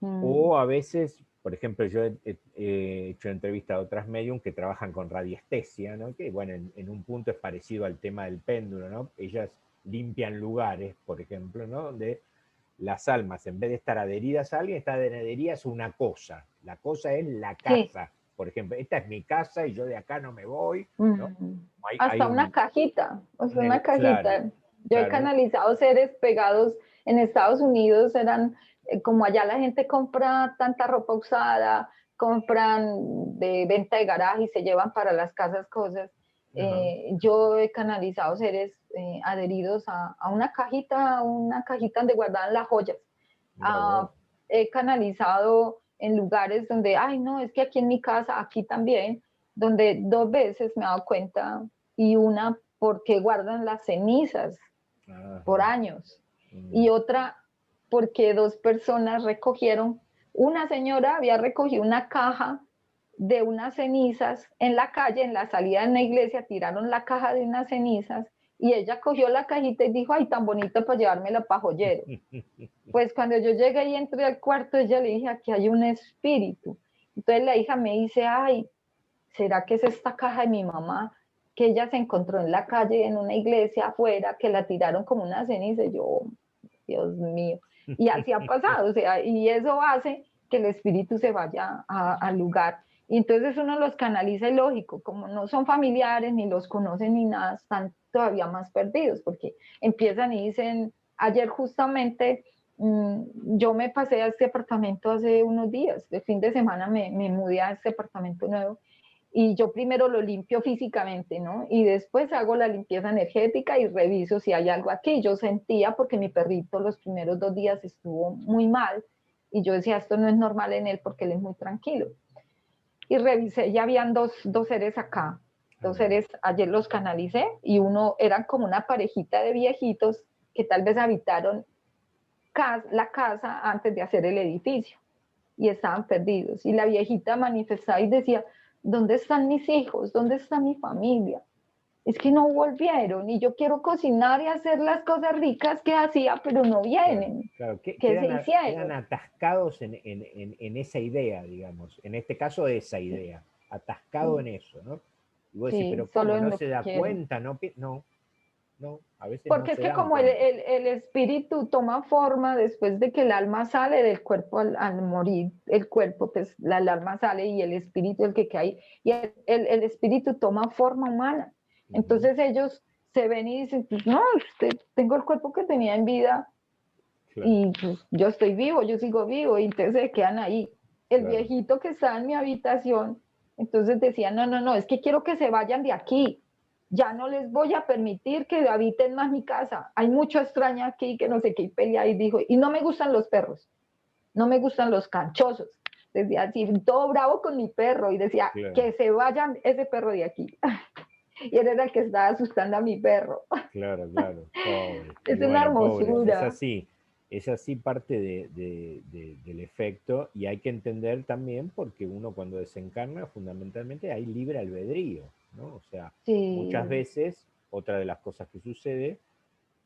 B: Mm,
A: o a veces, por ejemplo, yo he hecho entrevistas a otras medium que trabajan con radiestesia, ¿no? Que bueno, en un punto es parecido al tema del péndulo, ¿no? Ellas limpian lugares, por ejemplo, ¿no? Donde las almas, en vez de estar adheridas a alguien, están adheridas a una cosa. La cosa es la
B: sí.
A: casa. Por ejemplo, esta es mi casa y yo de acá no me voy, ¿no?
B: Mm.
A: Hay
B: Hasta una cajita, o sea, una
A: claro,
B: cajita. Yo he
A: claro,
B: canalizado seres pegados en Estados Unidos, eran como allá la gente compra tanta ropa usada, compran de venta de garaje y se llevan para las casas cosas.
A: ajá,
B: Yo he canalizado seres adheridos a una cajita donde guardaban las joyas.
A: mira vos.
B: Ah, he canalizado en lugares donde, ay, no, es que aquí en mi casa, aquí también, donde dos veces me he dado cuenta y una porque guardan las cenizas por
A: Ajá,
B: años
A: mm,
B: y otra porque dos personas recogieron, una señora había recogido una caja de unas cenizas en la calle, en la salida de una iglesia, tiraron la caja de unas cenizas y ella cogió la cajita y dijo, ay, tan bonita para llevármela para joyero. Pues cuando yo llegué y entré al cuarto, ella le dije, aquí hay un espíritu. Entonces la hija me dice, ay, ¿será que es esta caja de mi mamá que ella se encontró en la calle, en una iglesia afuera, que la tiraron como una ceniza? Y yo, Dios mío. Y así ha pasado, o sea, y eso hace que el espíritu se vaya al lugar. Y entonces uno los canaliza y lógico, como no son familiares, ni los conocen ni nada, están todavía más perdidos, porque empiezan y dicen, ayer justamente yo me pasé a este apartamento hace unos días, de fin de semana me mudé a este apartamento nuevo y yo primero lo limpio físicamente, ¿no? Y después hago la limpieza energética y reviso si hay algo aquí. Yo sentía, porque mi perrito los primeros 2 días estuvo muy mal y yo decía, esto no es normal en él porque él es muy tranquilo. Y revisé, ya habían dos seres acá, dos
A: ah,
B: seres, ayer los canalicé y uno eran como una parejita de viejitos que tal vez habitaron la casa antes de hacer el edificio y estaban perdidos. Y la viejita manifestaba y decía, ¿dónde están mis hijos? ¿Dónde está mi familia? Es que no volvieron y yo quiero cocinar y hacer las cosas ricas que hacía, pero no vienen.
A: Claro,
B: ¿Qué se
A: quedan
B: hicieron?
A: atascados en esa idea, digamos. En este caso, esa idea, atascado en eso, ¿no? Y vos decís,
B: Sí,
A: pero
B: solo
A: ¿cómo?
B: en
A: ¿No
B: lo
A: se
B: que
A: da
B: quieren.
A: cuenta? No, no, no, a veces no
B: Porque es
A: se
B: que
A: dan
B: como
A: cuenta.
B: el espíritu toma forma después de que el alma sale del cuerpo al morir, el cuerpo, pues el alma sale y el espíritu el que cae, y el espíritu toma forma humana.
A: Ujú,
B: Entonces ellos se ven y dicen, pues no, tengo el cuerpo que tenía en vida
A: claro,
B: y pues yo estoy vivo, yo sigo vivo, y entonces se quedan ahí. El
A: claro,
B: viejito que está en mi habitación, entonces decía, no, no, no, es que quiero que se vayan de aquí, ya no les voy a permitir que habiten más mi casa, hay mucho extraño aquí, que no sé qué, y pelea, y dijo, y no me gustan los perros, no me gustan los canchosos, decía así, todo bravo con mi perro, y decía,
A: claro,
B: que se vayan ese perro de aquí, y él era el que estaba asustando a mi perro.
A: claro, claro, pobre. Y
B: Es una
A: bueno, pobre,
B: hermosura.
A: es así parte del efecto y hay que entender también porque uno cuando desencarna fundamentalmente hay libre albedrío, ¿no? O sea, muchas
B: Sí.
A: veces otra de las cosas que sucede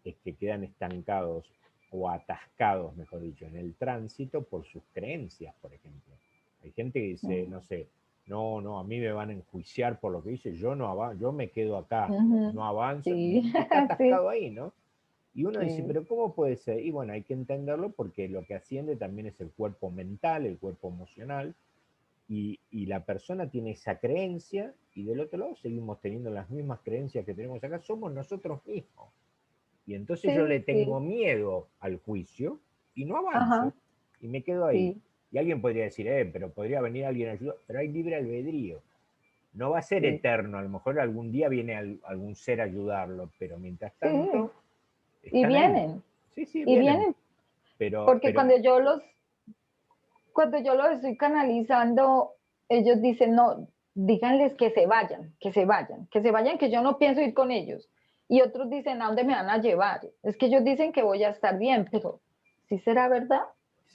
A: es que quedan estancados o atascados, mejor dicho, en el tránsito por sus creencias, por ejemplo. Hay gente que dice, no sé, no, no, a mí me van a enjuiciar por lo que hice, yo no yo me quedo acá,
B: Ujú.
A: no avanzo,
B: Sí,
A: y está
B: sí,
A: atascado ahí, ¿no? Y uno dice,
B: sí,
A: pero ¿cómo puede ser? Y bueno, hay que entenderlo porque lo que asciende también es el cuerpo mental, el cuerpo emocional, y la persona tiene esa creencia, y del otro lado seguimos teniendo las mismas creencias que tenemos acá, somos nosotros mismos. Y entonces yo le
B: sí,
A: tengo
B: sí.
A: miedo al juicio y no
B: Ajá,
A: avanzo y me quedo ahí.
B: sí,
A: Y alguien podría decir, pero podría venir alguien a ayudar, pero hay libre albedrío. No va a ser
B: sí,
A: eterno, a lo mejor algún día viene algún ser a ayudarlo, pero mientras
B: sí.
A: tanto están ahí. Sí, sí,
B: Y
A: vienen,
B: vienen,
A: pero,
B: porque cuando yo los estoy canalizando, ellos dicen, no, díganles que se vayan, que se vayan, que se vayan, que yo no pienso ir con ellos. Y otros dicen, ¿a dónde me van a llevar? Es que ellos dicen que voy a estar bien, pero ¿sí será verdad?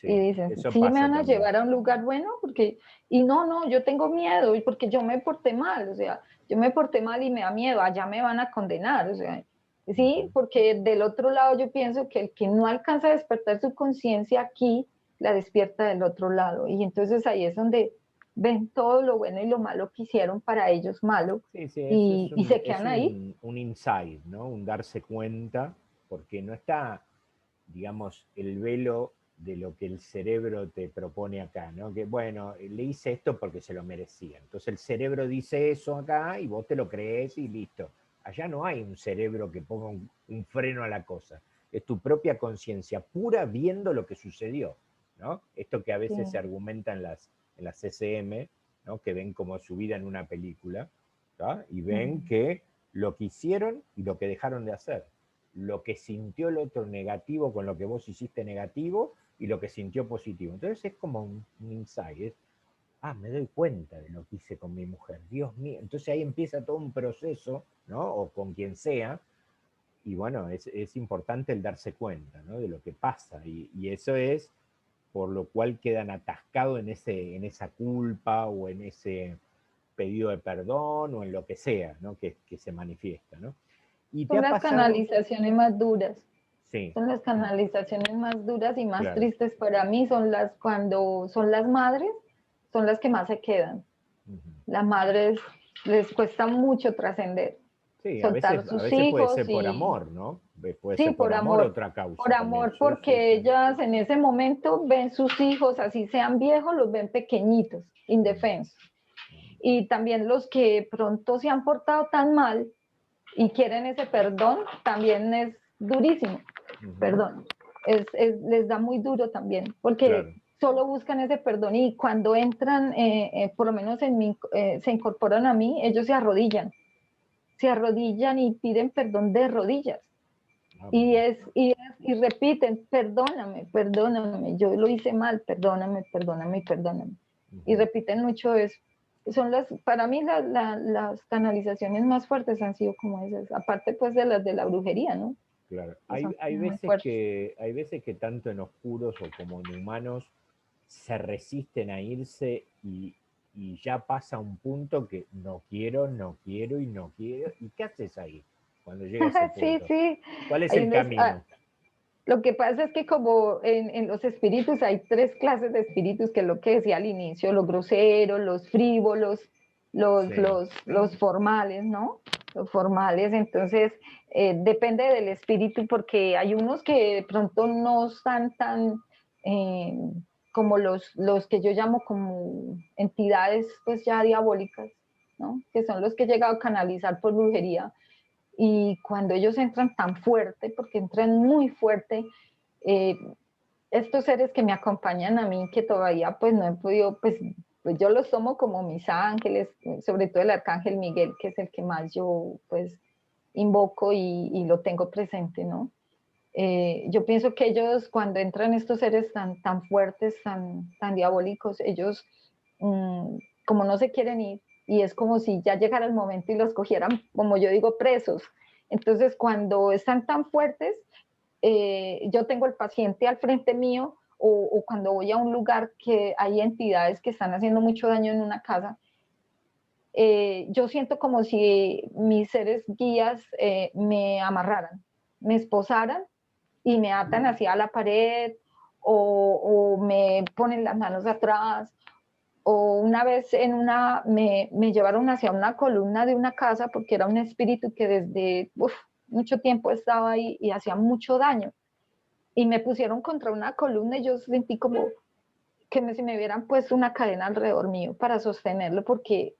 B: Y
A: sí,
B: dicen,
A: eso
B: ¿sí me
A: pasa
B: van a
A: también.
B: llevar a un lugar bueno? Porque, y no, no, yo tengo miedo, porque yo me porté mal, o sea, yo me porté mal y me da miedo, allá me van a condenar, o sea, sí,
A: Ujú.
B: porque del otro lado yo pienso que el que no alcanza a despertar su conciencia aquí, la despierta del otro lado. Y entonces ahí es donde ven todo lo bueno y lo malo que hicieron para ellos malo
A: Sí, sí, eso
B: y se
A: es
B: quedan ahí.
A: un insight, ¿no? Un darse cuenta, porque no está, digamos, el velo de lo que el cerebro te propone acá, ¿no? Que bueno, le hice esto porque se lo merecía. Entonces el cerebro dice eso acá y vos te lo crees y listo. Allá no hay un cerebro que ponga un freno a la cosa. Es tu propia conciencia pura viendo lo que sucedió, ¿no? Esto que a
B: Sí,
A: veces se argumenta en las CCM, ¿no? Que ven como su vida en una película, ¿tá? Y ven que lo que hicieron y lo que dejaron de hacer, lo que sintió el otro negativo con lo que vos hiciste negativo y lo que sintió positivo. Entonces es como un insight, me doy cuenta de lo que hice con mi mujer, Dios mío. Entonces ahí empieza todo un proceso, ¿no? O con quien sea, y bueno, es importante el darse cuenta, ¿no? De lo que pasa, y eso es por lo cual quedan atascados en esa culpa o en ese pedido de perdón o en lo que sea, ¿no? Que se manifiesta, ¿no? ¿Y te
B: son
A: ha
B: las
A: pasado?
B: canalizaciones más duras.
A: Sí,
B: Son las canalizaciones más duras y más
A: claro.
B: tristes para mí, son las cuando son las madres, son las que más se quedan.
A: Ujú.
B: Las madres les cuesta mucho trascender,
A: Sí,
B: soltar
A: a
B: sus
A: veces puede
B: hijos
A: ser por
B: y
A: amor, ¿no? Puede
B: sí,
A: ser por amor otra
B: por
A: causa también.
B: amor,
A: Sí, sí,
B: porque
A: sí.
B: ellas en ese momento ven sus hijos, así sean viejos, los ven pequeñitos,
A: Mm,
B: indefensos. Y también los que pronto se han portado tan mal y quieren ese perdón, también es durísimo,
A: ujú,
B: perdón. Les da muy duro también, porque
A: claro.
B: solo buscan ese perdón y cuando entran, por lo menos en mí, se incorporan a mí, ellos se arrodillan y piden perdón de rodillas
A: Ah,
B: y,
A: mira.
B: y repiten, perdóname, perdóname, yo lo hice mal, perdóname, perdóname, perdóname. Y
A: Ujú,
B: repiten mucho eso. Son para mí las canalizaciones más fuertes han sido como esas, aparte pues de las de la brujería, ¿no?
A: claro.
B: Que son
A: Hay
B: muy
A: veces
B: fuertes.
A: hay veces que tanto en oscuros o como en humanos se resisten a irse y ya pasa un punto que no quiero, no quiero y no quiero. ¿Y qué haces ahí cuando llega ese
B: Sí,
A: punto?
B: sí.
A: ¿Cuál es
B: Hay
A: el camino?
B: lo que pasa es que como en los espíritus hay tres clases de espíritus, que es lo que decía al inicio, los groseros, los frívolos,
A: Sí,
B: los formales, ¿no? Los formales, entonces depende del espíritu, porque hay unos que de pronto no están tan eh, como los que yo llamo como entidades pues ya diabólicas, ¿no? Que son los que he llegado a canalizar por brujería, y cuando ellos entran tan fuerte, porque entran muy fuerte, eh, estos seres que me acompañan a mí, que todavía pues no he podido, pues yo los tomo como mis ángeles, sobre todo el arcángel Miguel, que es el que más yo pues invoco y lo tengo presente, ¿no? Yo pienso que ellos, cuando entran estos seres tan fuertes, tan diabólicos, ellos, mmm, como no se quieren ir, y es como si ya llegara el momento y los cogieran, como yo digo, presos. Entonces, cuando están tan fuertes, yo tengo el paciente al frente mío, o cuando voy a un lugar que hay entidades que están haciendo mucho daño en una casa, yo siento como si mis seres guías me amarraran, me esposaran y me atan hacia la pared, o me ponen las manos atrás, o una vez me llevaron hacia una columna de una casa, porque era un espíritu que desde mucho tiempo estaba ahí y hacía mucho daño, y me pusieron contra una columna y yo sentí como que si me hubieran puesto una cadena alrededor mío para sostenerlo, porque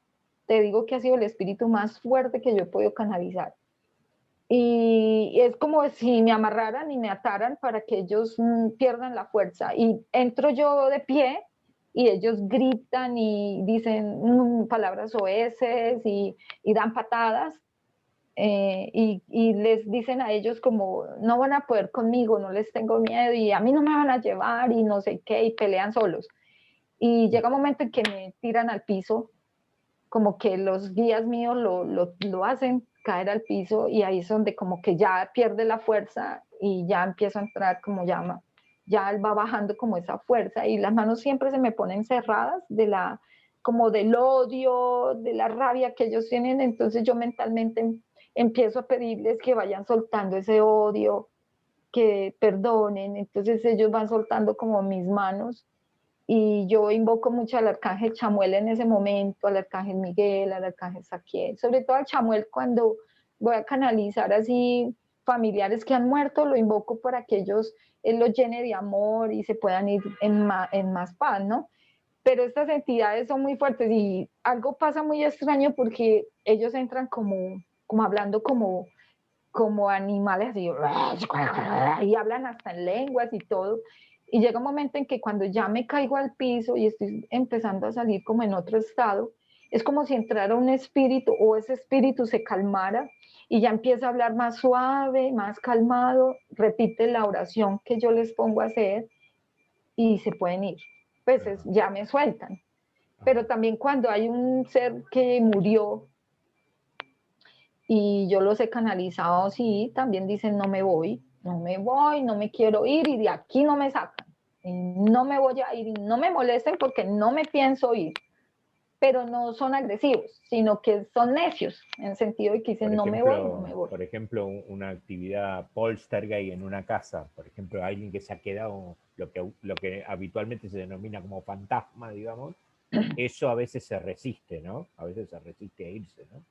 B: te digo que ha sido el espíritu más fuerte que yo he podido canalizar. Y es como si me amarraran y me ataran para que ellos pierdan la fuerza. Y entro yo de pie y ellos gritan y dicen palabras oeces y dan patadas. Y les dicen a ellos como, no van a poder conmigo, no les tengo miedo y a mí no me van a llevar y no sé qué, y pelean solos. Y llega un momento en que me tiran al piso, como que los guías míos lo hacen caer al piso, y ahí es donde como que ya pierde la fuerza y ya empiezo a entrar como llama, ya él va bajando como esa fuerza, y las manos siempre se me ponen cerradas como del odio, de la rabia que ellos tienen. Entonces yo mentalmente empiezo a pedirles que vayan soltando ese odio, que perdonen. Entonces ellos van soltando como mis manos, y yo invoco mucho al arcángel Chamuel en ese momento, al arcángel Miguel, al arcángel Saquiel, sobre todo al Chamuel cuando voy a canalizar así familiares que han muerto, lo invoco para que ellos, él los llene de amor y se puedan ir en más paz, ¿no? Pero estas entidades son muy fuertes y algo pasa muy extraño, porque ellos entran como hablando como animales así, y hablan hasta en lenguas y todo. Y llega un momento en que cuando ya me caigo al piso y estoy empezando a salir como en otro estado, es como si entrara un espíritu, o ese espíritu se calmara y ya empieza a hablar más suave, más calmado, repite la oración que yo les pongo a hacer y se pueden ir. Pues ya me sueltan. Pero también cuando hay un ser que murió y yo los he canalizado, sí, también dicen no me voy, no me voy, no me quiero ir y de aquí no me sacan. Y no me voy a ir y no me molesten porque no me pienso ir. Pero no son agresivos, sino que son necios, en el sentido de que dicen no me voy, no me voy.
A: Por ejemplo, una actividad poltergeist en una casa, por ejemplo, alguien que se ha quedado lo que habitualmente se denomina como fantasma, digamos, eso a veces se resiste, ¿no? A veces se resiste a irse, ¿no?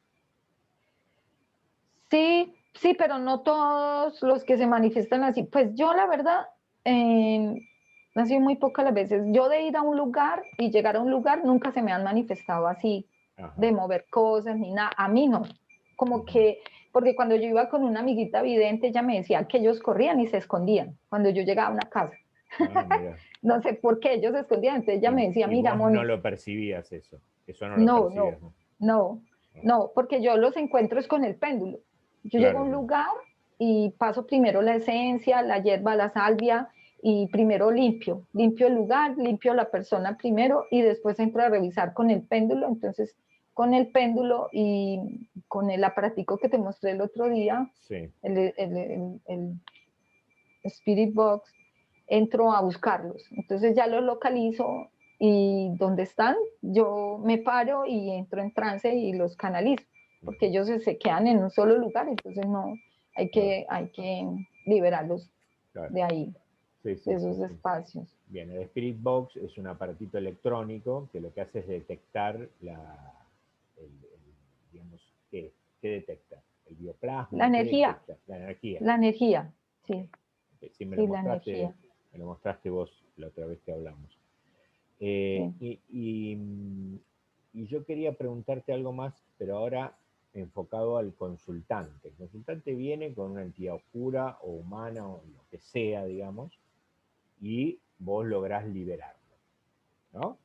B: Sí, sí, pero no todos los que se manifiestan así. Pues yo la verdad, han sido muy pocas las veces. Yo de ir a un lugar y llegar a un lugar nunca se me han manifestado así,
A: Ajá.
B: de mover cosas ni nada. A mí no. Como que, porque cuando yo iba con una amiguita vidente, ella me decía que ellos corrían y se escondían cuando yo llegaba a una casa.
A: Ah, mira.
B: No sé por qué ellos se escondían. Entonces ella me decía,
A: Y
B: mira,
A: vos no
B: Moni,
A: lo percibías eso no lo
B: no,
A: percibías,
B: no,
A: ¿no?
B: no,
A: Ah,
B: no, porque yo los encuentro es con el péndulo. Yo llego a
A: claro,
B: un
A: claro.
B: lugar y paso primero la esencia, la hierba, la salvia, y primero limpio el lugar, limpio la persona primero, y después entro a revisar con el péndulo. Entonces, con el péndulo y con el aparatico que te mostré el otro día,
A: Sí.
B: el Spirit Box, entro a buscarlos. Entonces ya los localizo y donde están, yo me paro y entro en trance y los canalizo, porque ellos se quedan en un solo lugar, entonces no, hay que liberarlos
A: Claro.
B: de ahí,
A: Sí, sí,
B: de esos
A: sí, sí.
B: espacios.
A: Bien, el Spirit Box es un aparatito electrónico que lo que hace es detectar digamos, ¿qué detecta? ¿El
B: La
A: bioplasma? ¿Qué
B: energía,
A: detecta? La energía.
B: la energía, sí,
A: Sí,
B: sí, la energía,
A: me lo mostraste vos la otra vez que hablamos.
B: sí.
A: Y yo quería preguntarte algo más, pero ahora enfocado al consultante. El consultante viene con una entidad oscura o humana o lo que sea, digamos, y vos lográs liberarlo, ¿no?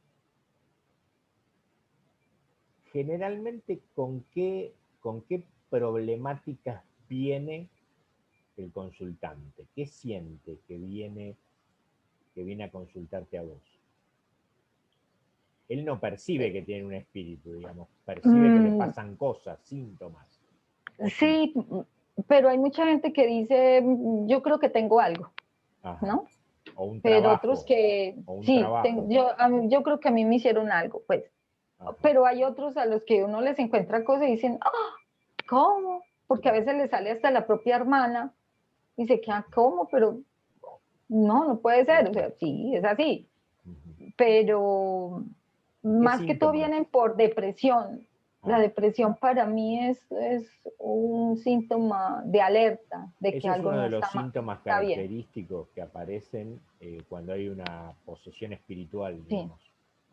A: Generalmente, con qué problemáticas viene el consultante? ¿Qué siente que viene a consultarte a vos? Él no percibe que tiene un espíritu, digamos, percibe que le
B: Mm,
A: pasan cosas, síntomas, o sí.
B: sí, pero hay mucha gente que dice, yo creo que tengo algo,
A: Ajá.
B: ¿no?
A: O un
B: Pero otros
A: trabajo,
B: que,
A: o un
B: sí,
A: trabajo.
B: yo creo que a mí me hicieron algo, pues.
A: Ajá.
B: Pero hay otros a los que uno les encuentra cosas y dicen, ah, ¿cómo? Porque a
A: Claro.
B: veces le sale hasta la propia hermana y se queda, ¿cómo? Pero no, no puede
A: Sí,
B: ser, o
A: sí.
B: sea, sí, es así,
A: Ujú.
B: pero
A: ¿Y qué
B: más que todo
A: síntomas?
B: vienen por depresión. La
A: Ah,
B: depresión para mí es un síntoma de alerta, de que
A: eso es
B: algo
A: uno
B: no
A: de los
B: está,
A: síntomas
B: está bien.
A: característicos que aparecen cuando hay una posesión espiritual,
B: Sí,
A: digamos.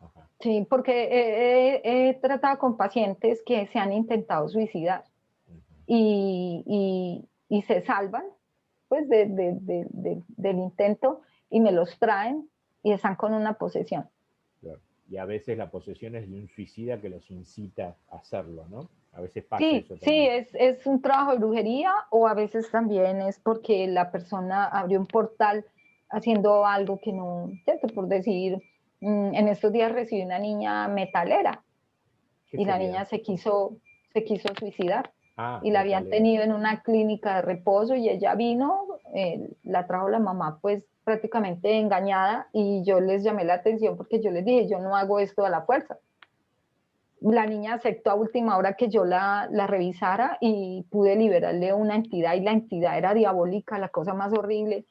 A: Ajá.
B: sí, porque he tratado con pacientes que se han intentado suicidar
A: Ujú.
B: y se salvan pues del intento y me los traen y están con una posesión.
A: Claro. Y a veces la posesión es de un suicida que los incita a hacerlo, ¿no? A veces pasa
B: Sí,
A: eso
B: sí,
A: también.
B: es un trabajo de brujería o a veces también es porque la persona abrió un portal haciendo algo que no, ¿cierto? Por decir, en estos días recibí una niña metalera
A: ¿Qué
B: y la
A: sería?
B: niña se quiso suicidar
A: Ah,
B: y la habían
A: metalera.
B: tenido en una clínica de reposo y ella vino, la trajo la mamá pues prácticamente engañada y yo les llamé la atención porque yo les dije, yo no hago esto a la fuerza. La niña aceptó a última hora que yo la revisara y pude liberarle una entidad y la entidad era diabólica, la cosa más horrible,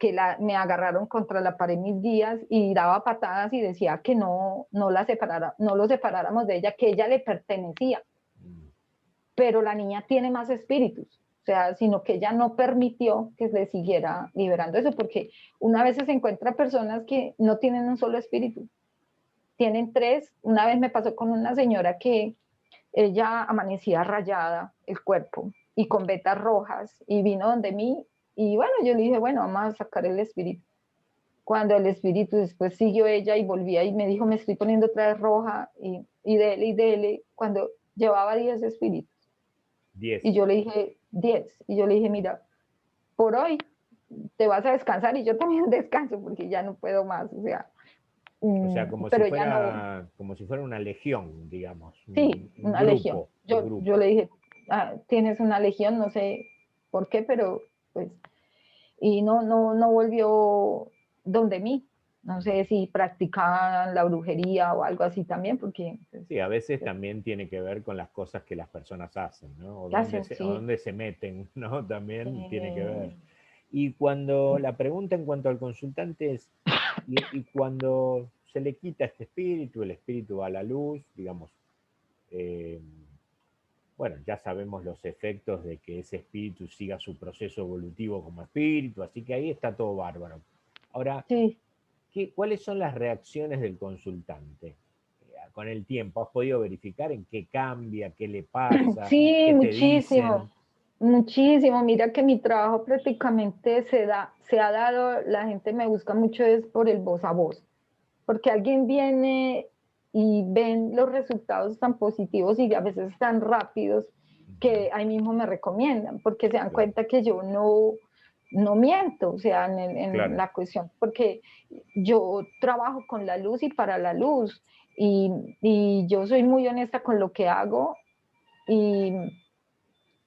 B: que me agarraron contra la pared mis guías y daba patadas y decía que no la separara, no lo separáramos de ella, que ella le pertenecía,
A: Mm.
B: pero la niña tiene más espíritus, o sea, sino que ella no permitió que le siguiera liberando eso, porque una vez se encuentra personas que no tienen un solo espíritu, tienen tres. Una vez me pasó con una señora que ella amanecía rayada el cuerpo y con vetas rojas y vino donde mí y bueno, yo le dije, bueno, vamos a sacar el espíritu. Cuando el espíritu después siguió ella y volvía y me dijo, me estoy poniendo otra vez roja y dele, cuando llevaba 10 espíritus.
A: 10.
B: Y yo le dije, 10. Y yo le dije, mira, por hoy te vas a descansar y yo también descanso porque ya no puedo más. O sea,
A: O sea,
B: pero ella no,
A: como si fuera una legión, digamos,
B: sí,
A: un
B: una legión.
A: grupo, un
B: Yo
A: grupo.
B: le dije, ah, tienes una legión, no sé por qué, pero pues, y no volvió donde mí. No sé si practicaban la brujería o algo así también, porque pues,
A: Sí, a veces también tiene que ver con las cosas que las personas hacen, ¿no?
B: hacen,
A: O
B: sí.
A: dónde se meten, ¿no? También tiene que ver.
B: Eh,
A: Y cuando la pregunta en cuanto al consultante es, y cuando se le quita este espíritu, el espíritu va a la luz, digamos, eh, bueno, ya sabemos los efectos de que ese espíritu siga su proceso evolutivo como espíritu, así que ahí está todo bárbaro. Ahora,
B: sí,
A: ¿cuáles son las reacciones del consultante? Con el tiempo, ¿has podido verificar en qué cambia, qué le pasa,
B: sí,
A: qué te
B: muchísimo,
A: dicen?
B: muchísimo. Mira que mi trabajo prácticamente se ha dado, la gente me busca mucho es por el voz a voz, porque alguien viene y ven los resultados tan positivos y a veces tan rápidos que ahí mismo me recomiendan, porque se dan
A: Claro,
B: cuenta que yo no miento, o sea, en
A: claro.
B: la cuestión, porque yo trabajo con la luz y para la luz, y yo soy muy honesta con lo que hago, y,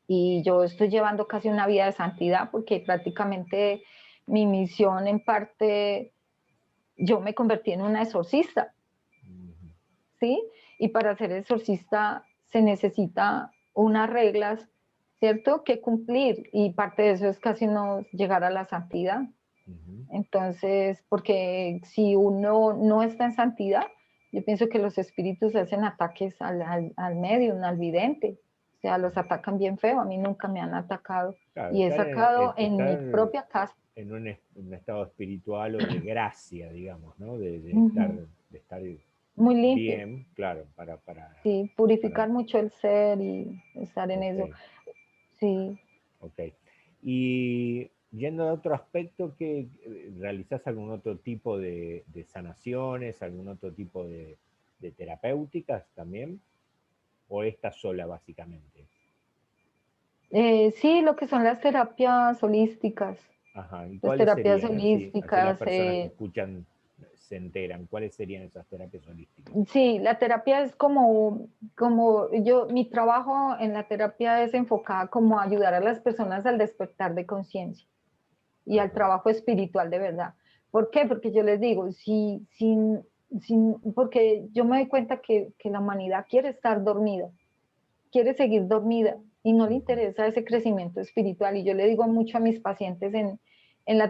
B: y yo estoy llevando casi una vida de santidad, porque prácticamente mi misión en parte yo me convertí en una exorcista, ¿sí? Y para ser exorcista se necesita unas reglas, ¿cierto? Que cumplir, y parte de eso es casi no llegar a la santidad. Entonces, porque si uno no está en santidad, yo pienso que los espíritus hacen ataques al medium, al vidente. O sea, los atacan bien feo. A mí nunca me han atacado.
A: Claro,
B: Y he sacado en mi
A: estar
B: propia casa.
A: en un estado espiritual o de gracia, digamos, ¿no? De estar
B: Muy limpio.
A: bien, claro,
B: Sí,
A: para
B: purificar mucho el ser y estar en
A: ok,
B: eso. Sí.
A: ok. Y yendo a otro aspecto, que realizás algún otro tipo de sanaciones, algún otro tipo de terapéuticas también, o esta sola básicamente.
B: Sí, lo que son las terapias holísticas.
A: Ajá, ¿y
B: Las
A: cuáles
B: terapias
A: serían? Así las
B: holísticas.
A: personas que escuchan se enteran. ¿Cuáles serían esas terapias holísticas?
B: Sí, la terapia es como yo, mi trabajo en la terapia es enfocada como a ayudar a las personas al despertar de conciencia y al
A: Ajá.
B: trabajo espiritual de verdad. ¿Por qué? Porque yo les digo, porque yo me doy cuenta que la humanidad quiere estar dormida, quiere seguir dormida y no le
A: Ujú.
B: interesa ese crecimiento espiritual. Y yo le digo mucho a mis pacientes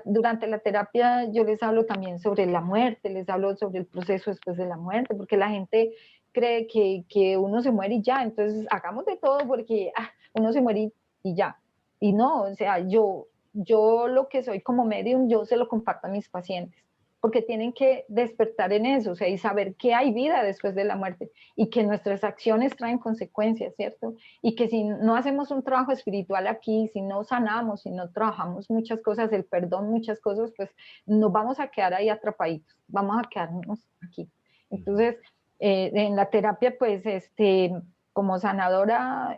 B: durante la terapia, yo les hablo también sobre la muerte, les hablo sobre el proceso después de la muerte, porque la gente cree que uno se muere y ya, entonces hagamos de todo porque uno se muere y ya. Y no, o sea, yo lo que soy como medium, yo se lo comparto a mis pacientes, porque tienen que despertar en eso, o sea, y saber que hay vida después de la muerte y que nuestras acciones traen consecuencias, ¿cierto? Y que si no hacemos un trabajo espiritual aquí, si no sanamos, si no trabajamos muchas cosas, el perdón, muchas cosas, pues nos vamos a quedar ahí atrapaditos, vamos a quedarnos aquí. Entonces, en la terapia, pues, como sanadora,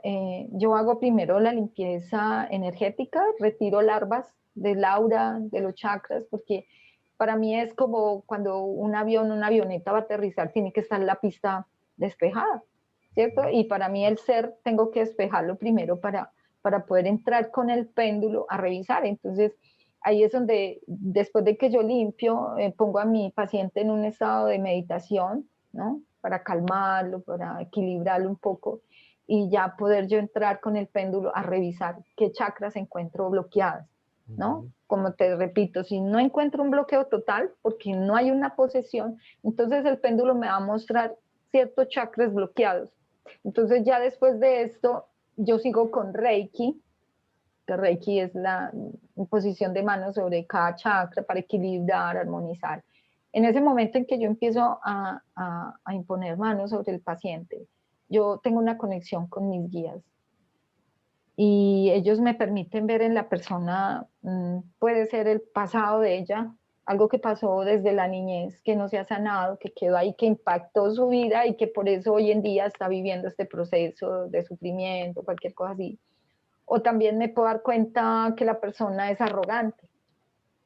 B: yo hago primero la limpieza energética, retiro larvas del aura, de los chakras, porque para mí es como cuando un avión, una avioneta va a aterrizar, tiene que estar la pista despejada, ¿cierto? Y para mí el ser tengo que despejarlo primero para poder entrar con el péndulo a revisar. Entonces, ahí es donde, después de que yo limpio, pongo a mi paciente en un estado de meditación, ¿no? Para calmarlo, para equilibrarlo un poco y ya poder yo entrar con el péndulo a revisar qué chakras encuentro bloqueadas, ¿no?
A: Ujú.
B: Como te repito, si no encuentro un bloqueo total, porque no hay una posesión, entonces el péndulo me va a mostrar ciertos chakras bloqueados. Entonces ya después de esto, yo sigo con Reiki, que Reiki es la posición de manos sobre cada chakra para equilibrar, armonizar. En ese momento en que yo empiezo a imponer manos sobre el paciente, yo tengo una conexión con mis guías y ellos me permiten ver en la persona, puede ser el pasado de ella, algo que pasó desde la niñez, que no se ha sanado, que quedó ahí, que impactó su vida y que por eso hoy en día está viviendo este proceso de sufrimiento, cualquier cosa así. O también me puedo dar cuenta que la persona es arrogante.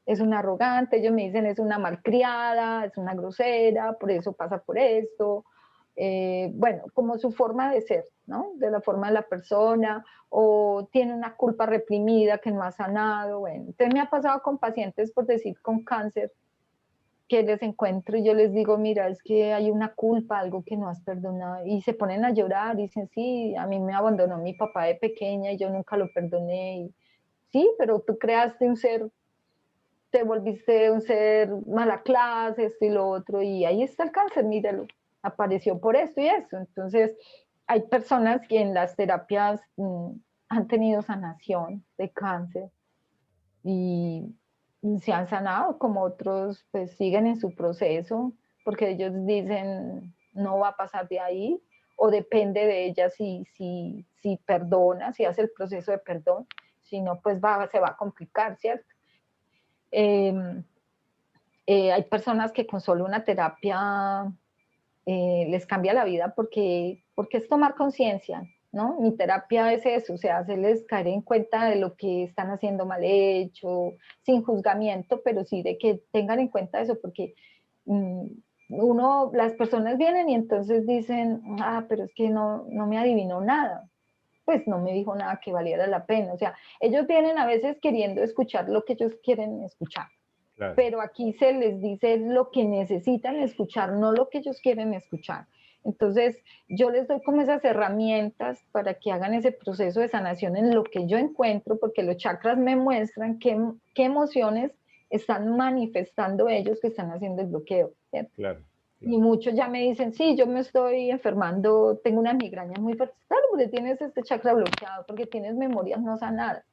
B: Es una arrogante, ellos me dicen es una malcriada, es una grosera, por eso pasa por esto. Bueno, como su forma de ser, ¿no? De la forma de la persona, o tiene una culpa reprimida que no ha sanado. Bueno, entonces me ha pasado con pacientes, por decir, con cáncer, que les encuentro y yo les digo, mira, es que hay una culpa, algo que no has perdonado, y se ponen a llorar y dicen, sí, a mí me abandonó mi papá de pequeña y yo nunca lo perdoné. Y, sí, pero tú creaste un ser, te volviste un ser mala clase, esto y lo otro, y ahí está el cáncer, míralo, apareció por esto y eso. Entonces, hay personas que en las terapias han tenido sanación de cáncer y se han sanado, como otros pues siguen en su proceso, porque ellos dicen no va a pasar de ahí, o depende de ella si perdona, si hace el proceso de perdón, si no pues se va a complicar, ¿cierto? Eh, hay personas que con solo una terapia les cambia la vida porque es tomar conciencia, ¿no? Mi terapia es eso, o sea, hacerles caer en cuenta de lo que están haciendo mal hecho, sin juzgamiento, pero sí de que tengan en cuenta eso, porque las personas vienen y entonces dicen, pero es que no me adivinó nada, pues no me dijo nada que valiera la pena, o sea, ellos vienen a veces queriendo escuchar lo que ellos quieren escuchar.
A: Claro,
B: pero aquí se les dice lo que necesitan escuchar, no lo que ellos quieren escuchar. Entonces, yo les doy como esas herramientas para que hagan ese proceso de sanación en lo que yo encuentro, porque los chakras me muestran qué emociones están manifestando ellos que están haciendo el bloqueo, ¿cierto?
A: claro,
B: Y
A: claro.
B: muchos ya me dicen, sí, yo me estoy enfermando, tengo una migraña muy fuerte. Claro, porque tienes este chakra bloqueado, porque tienes memorias no sanadas.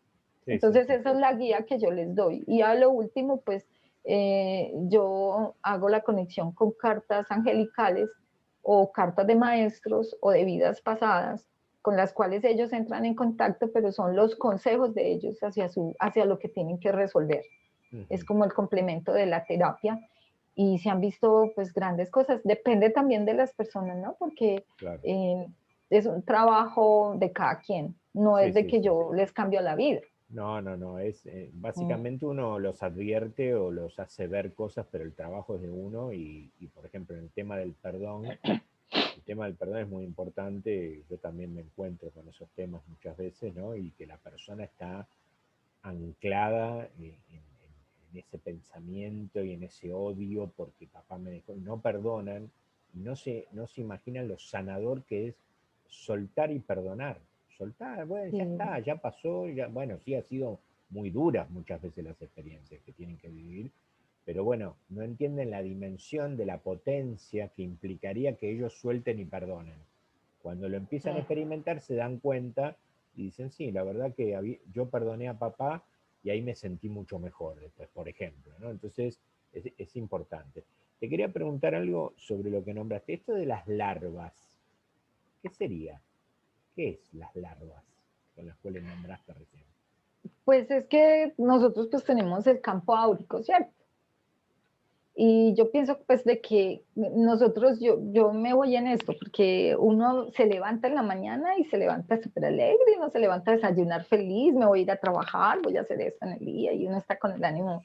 A: Sí, sí,
B: Entonces,
A: sí.
B: esa es la guía que yo les doy. Y a lo último, pues, yo hago la conexión con cartas angelicales o cartas de maestros o de vidas pasadas con las cuales ellos entran en contacto, pero son los consejos de ellos hacia lo que tienen que resolver. Es
A: Ujú,
B: como el complemento de la terapia y se han visto pues grandes cosas. Depende también de las personas, ¿no? Porque
A: claro.
B: eh, es un trabajo de cada quien, no
A: Sí,
B: es de
A: sí,
B: que
A: sí.
B: yo les cambio la vida.
A: No, no, no, es
B: Mm.
A: básicamente uno los advierte o los hace ver cosas, pero el trabajo es de uno por ejemplo, en el tema del perdón es muy importante, yo también me encuentro con esos temas muchas veces, ¿no? Y que la persona está anclada en ese pensamiento y en ese odio porque papá me dejó, y no perdonan, y no se imaginan lo sanador que es soltar y perdonar. Soltar, bueno, ya
B: Sí,
A: está, ya pasó, ya, bueno, sí ha sido muy duras muchas veces las experiencias que tienen que vivir, pero bueno, no entienden la dimensión de la potencia que implicaría que ellos suelten y perdonen. Cuando lo empiezan a
B: sí.
A: experimentar se dan cuenta y dicen, sí, la verdad que yo perdoné a papá y ahí me sentí mucho mejor después, por ejemplo, ¿no? Entonces es importante. Te quería preguntar algo sobre lo que nombraste. Esto de las larvas, ¿qué sería? ¿Qué es las larvas con las cuales nombraste recién?
B: Pues es que nosotros pues tenemos el campo áurico, ¿cierto? Y yo pienso pues de que nosotros, yo me voy en esto, porque uno se levanta en la mañana y se levanta súper alegre, uno se levanta a desayunar feliz, me voy a ir a trabajar, voy a hacer esto en el día y uno está con el ánimo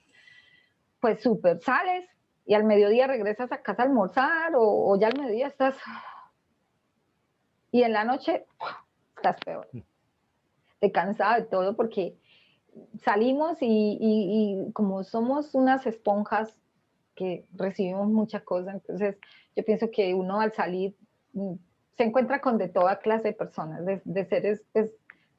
B: pues súper, sales y al mediodía regresas a casa a almorzar o ya al mediodía estás y en la noche estás peor, te cansado de todo porque salimos y como somos unas esponjas que recibimos mucha cosa, entonces yo pienso que uno al salir mm, se encuentra con de toda clase de personas, de seres pues,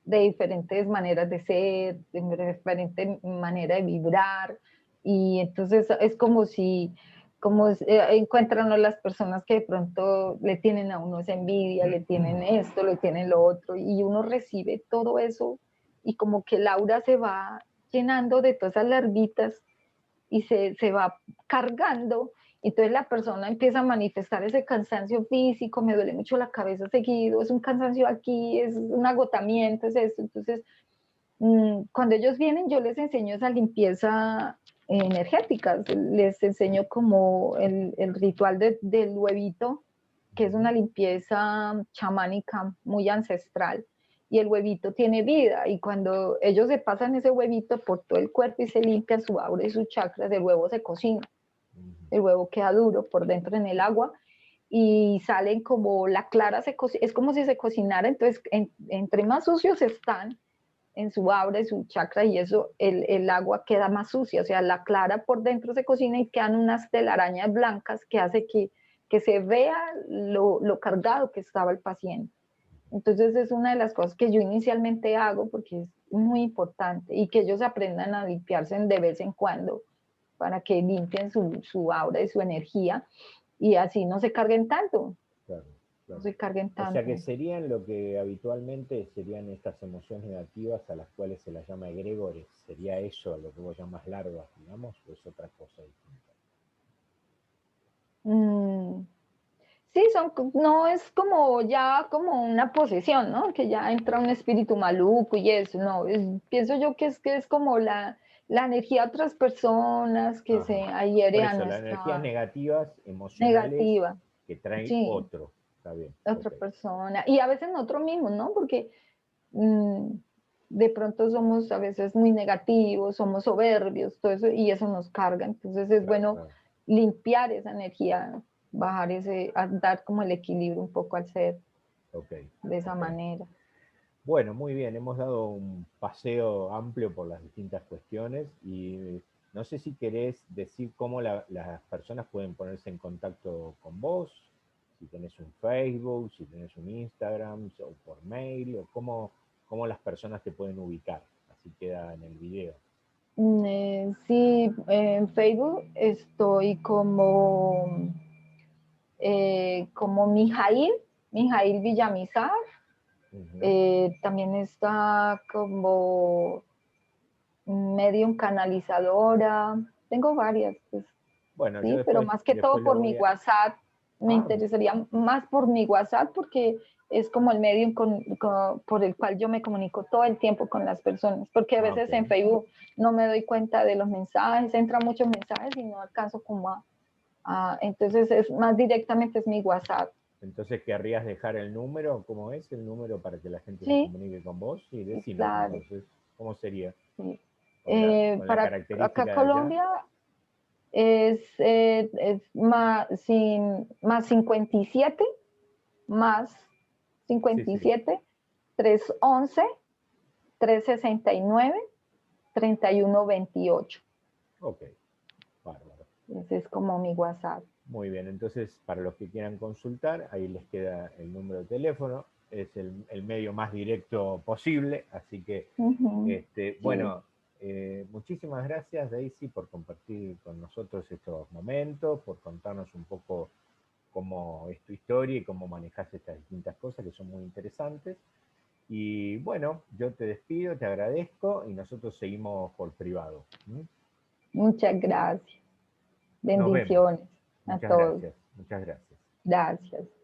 B: de diferentes maneras de ser, de diferente manera de vibrar, y entonces es como si encuentran a las personas que de pronto le tienen a uno esa envidia, le tienen esto, le tienen lo otro, y uno recibe todo eso y como que el aura se va llenando de todas esas larvitas y se va cargando. Entonces la persona empieza a manifestar ese cansancio físico, me duele mucho la cabeza seguido, es un cansancio aquí, es un agotamiento, es esto. Entonces, cuando ellos vienen, yo les enseño esa limpieza energética, les enseño como el ritual del huevito, que es una
A: Ujú,
B: limpieza chamánica muy ancestral. Y el huevito tiene vida, y cuando ellos se pasan ese huevito por todo el cuerpo y se limpian su aura y sus chakras, el huevo se cocina,
A: ujú,
B: el huevo queda duro por dentro en el agua y salen como la clara, es como si se cocinara, entonces entre más sucios están, en su aura, en su chakra y eso, el agua queda más sucia, o sea, la clara por dentro se cocina y quedan unas telarañas blancas que hace que se vea lo cargado que estaba el paciente. Entonces es una de las cosas que yo inicialmente hago porque es muy importante y que ellos aprendan a limpiarse de vez en cuando para que limpien su aura y su energía y así no se carguen tanto,
A: claro,
B: no
A: claro.
B: se carguen
A: O sea que
B: tanto.
A: serían lo que habitualmente serían estas emociones negativas a las cuales se las llama egregores. ¿Sería eso lo que vos llamas larvas, digamos, o es otra cosa distinta?
B: Mm, sí, no es como ya como una posesión, ¿no? Que ya entra un espíritu maluco y eso, no, pienso yo que es como la energía de otras personas que se
A: Ajá.
B: adhiere
A: Por
B: a
A: eso, las energías
B: nuestra
A: negativas, emocionales,
B: negativa,
A: que trae
B: sí,
A: otro. Está bien,
B: otra
A: ok.
B: persona, y a veces nosotros mismos, ¿no? Porque mm, de pronto somos a veces muy negativos, somos soberbios, todo eso, y eso nos carga, entonces es
A: Claro,
B: bueno
A: claro.
B: limpiar esa energía, bajar dar como el equilibrio un poco al ser
A: Ok,
B: de esa
A: ok.
B: manera.
A: Bueno, muy bien, hemos dado un paseo amplio por las distintas cuestiones y No sé si querés decir cómo las personas pueden ponerse en contacto con vos, si tenés un Facebook, si tenés un Instagram, o por mail, o cómo las personas te pueden ubicar. Así queda en el video.
B: Sí, en Facebook estoy como Mijail Villamizar.
A: Ujú.
B: También está como Medium Canalizadora. Tengo varias, pues,
A: Bueno, yo
B: sí, pero más que todo
A: después lo
B: por mi
A: voy a...
B: WhatsApp. Me
A: Ah,
B: interesaría más por mi WhatsApp porque es como el medio por el cual yo me comunico todo el tiempo con las personas, porque a
A: ok.
B: veces en Facebook no me doy cuenta de los mensajes, entran muchos mensajes y no alcanzo como entonces es más directamente es mi WhatsApp.
A: Entonces, ¿querrías dejar el número? ¿Cómo es el número para que la gente se
B: Sí,
A: comunique con vos? Sí,
B: sí,
A: decilo
B: claro.
A: entonces. ¿Cómo sería?
B: Sí.
A: Con la
B: Para acá
A: característica de allá.
B: Colombia es más 57 más
A: Sí,
B: cincuenta y
A: sí.
B: siete 311 369 3128.
A: Ok, bárbaro.
B: Ese es como mi WhatsApp.
A: Muy bien, entonces para los que quieran consultar, ahí les queda el número de teléfono. Es el medio más directo posible, así que,
B: Ujú, sí.
A: bueno, muchísimas gracias Daisy por compartir con nosotros estos momentos, por contarnos un poco cómo es tu historia y cómo manejas estas distintas cosas que son muy interesantes. Y bueno, yo te despido, te agradezco y nosotros seguimos por privado. ¿Mm?
B: Muchas gracias.
A: Nos vemos.
B: Bendiciones a
A: Muchas
B: todos.
A: gracias. Muchas gracias.
B: Gracias.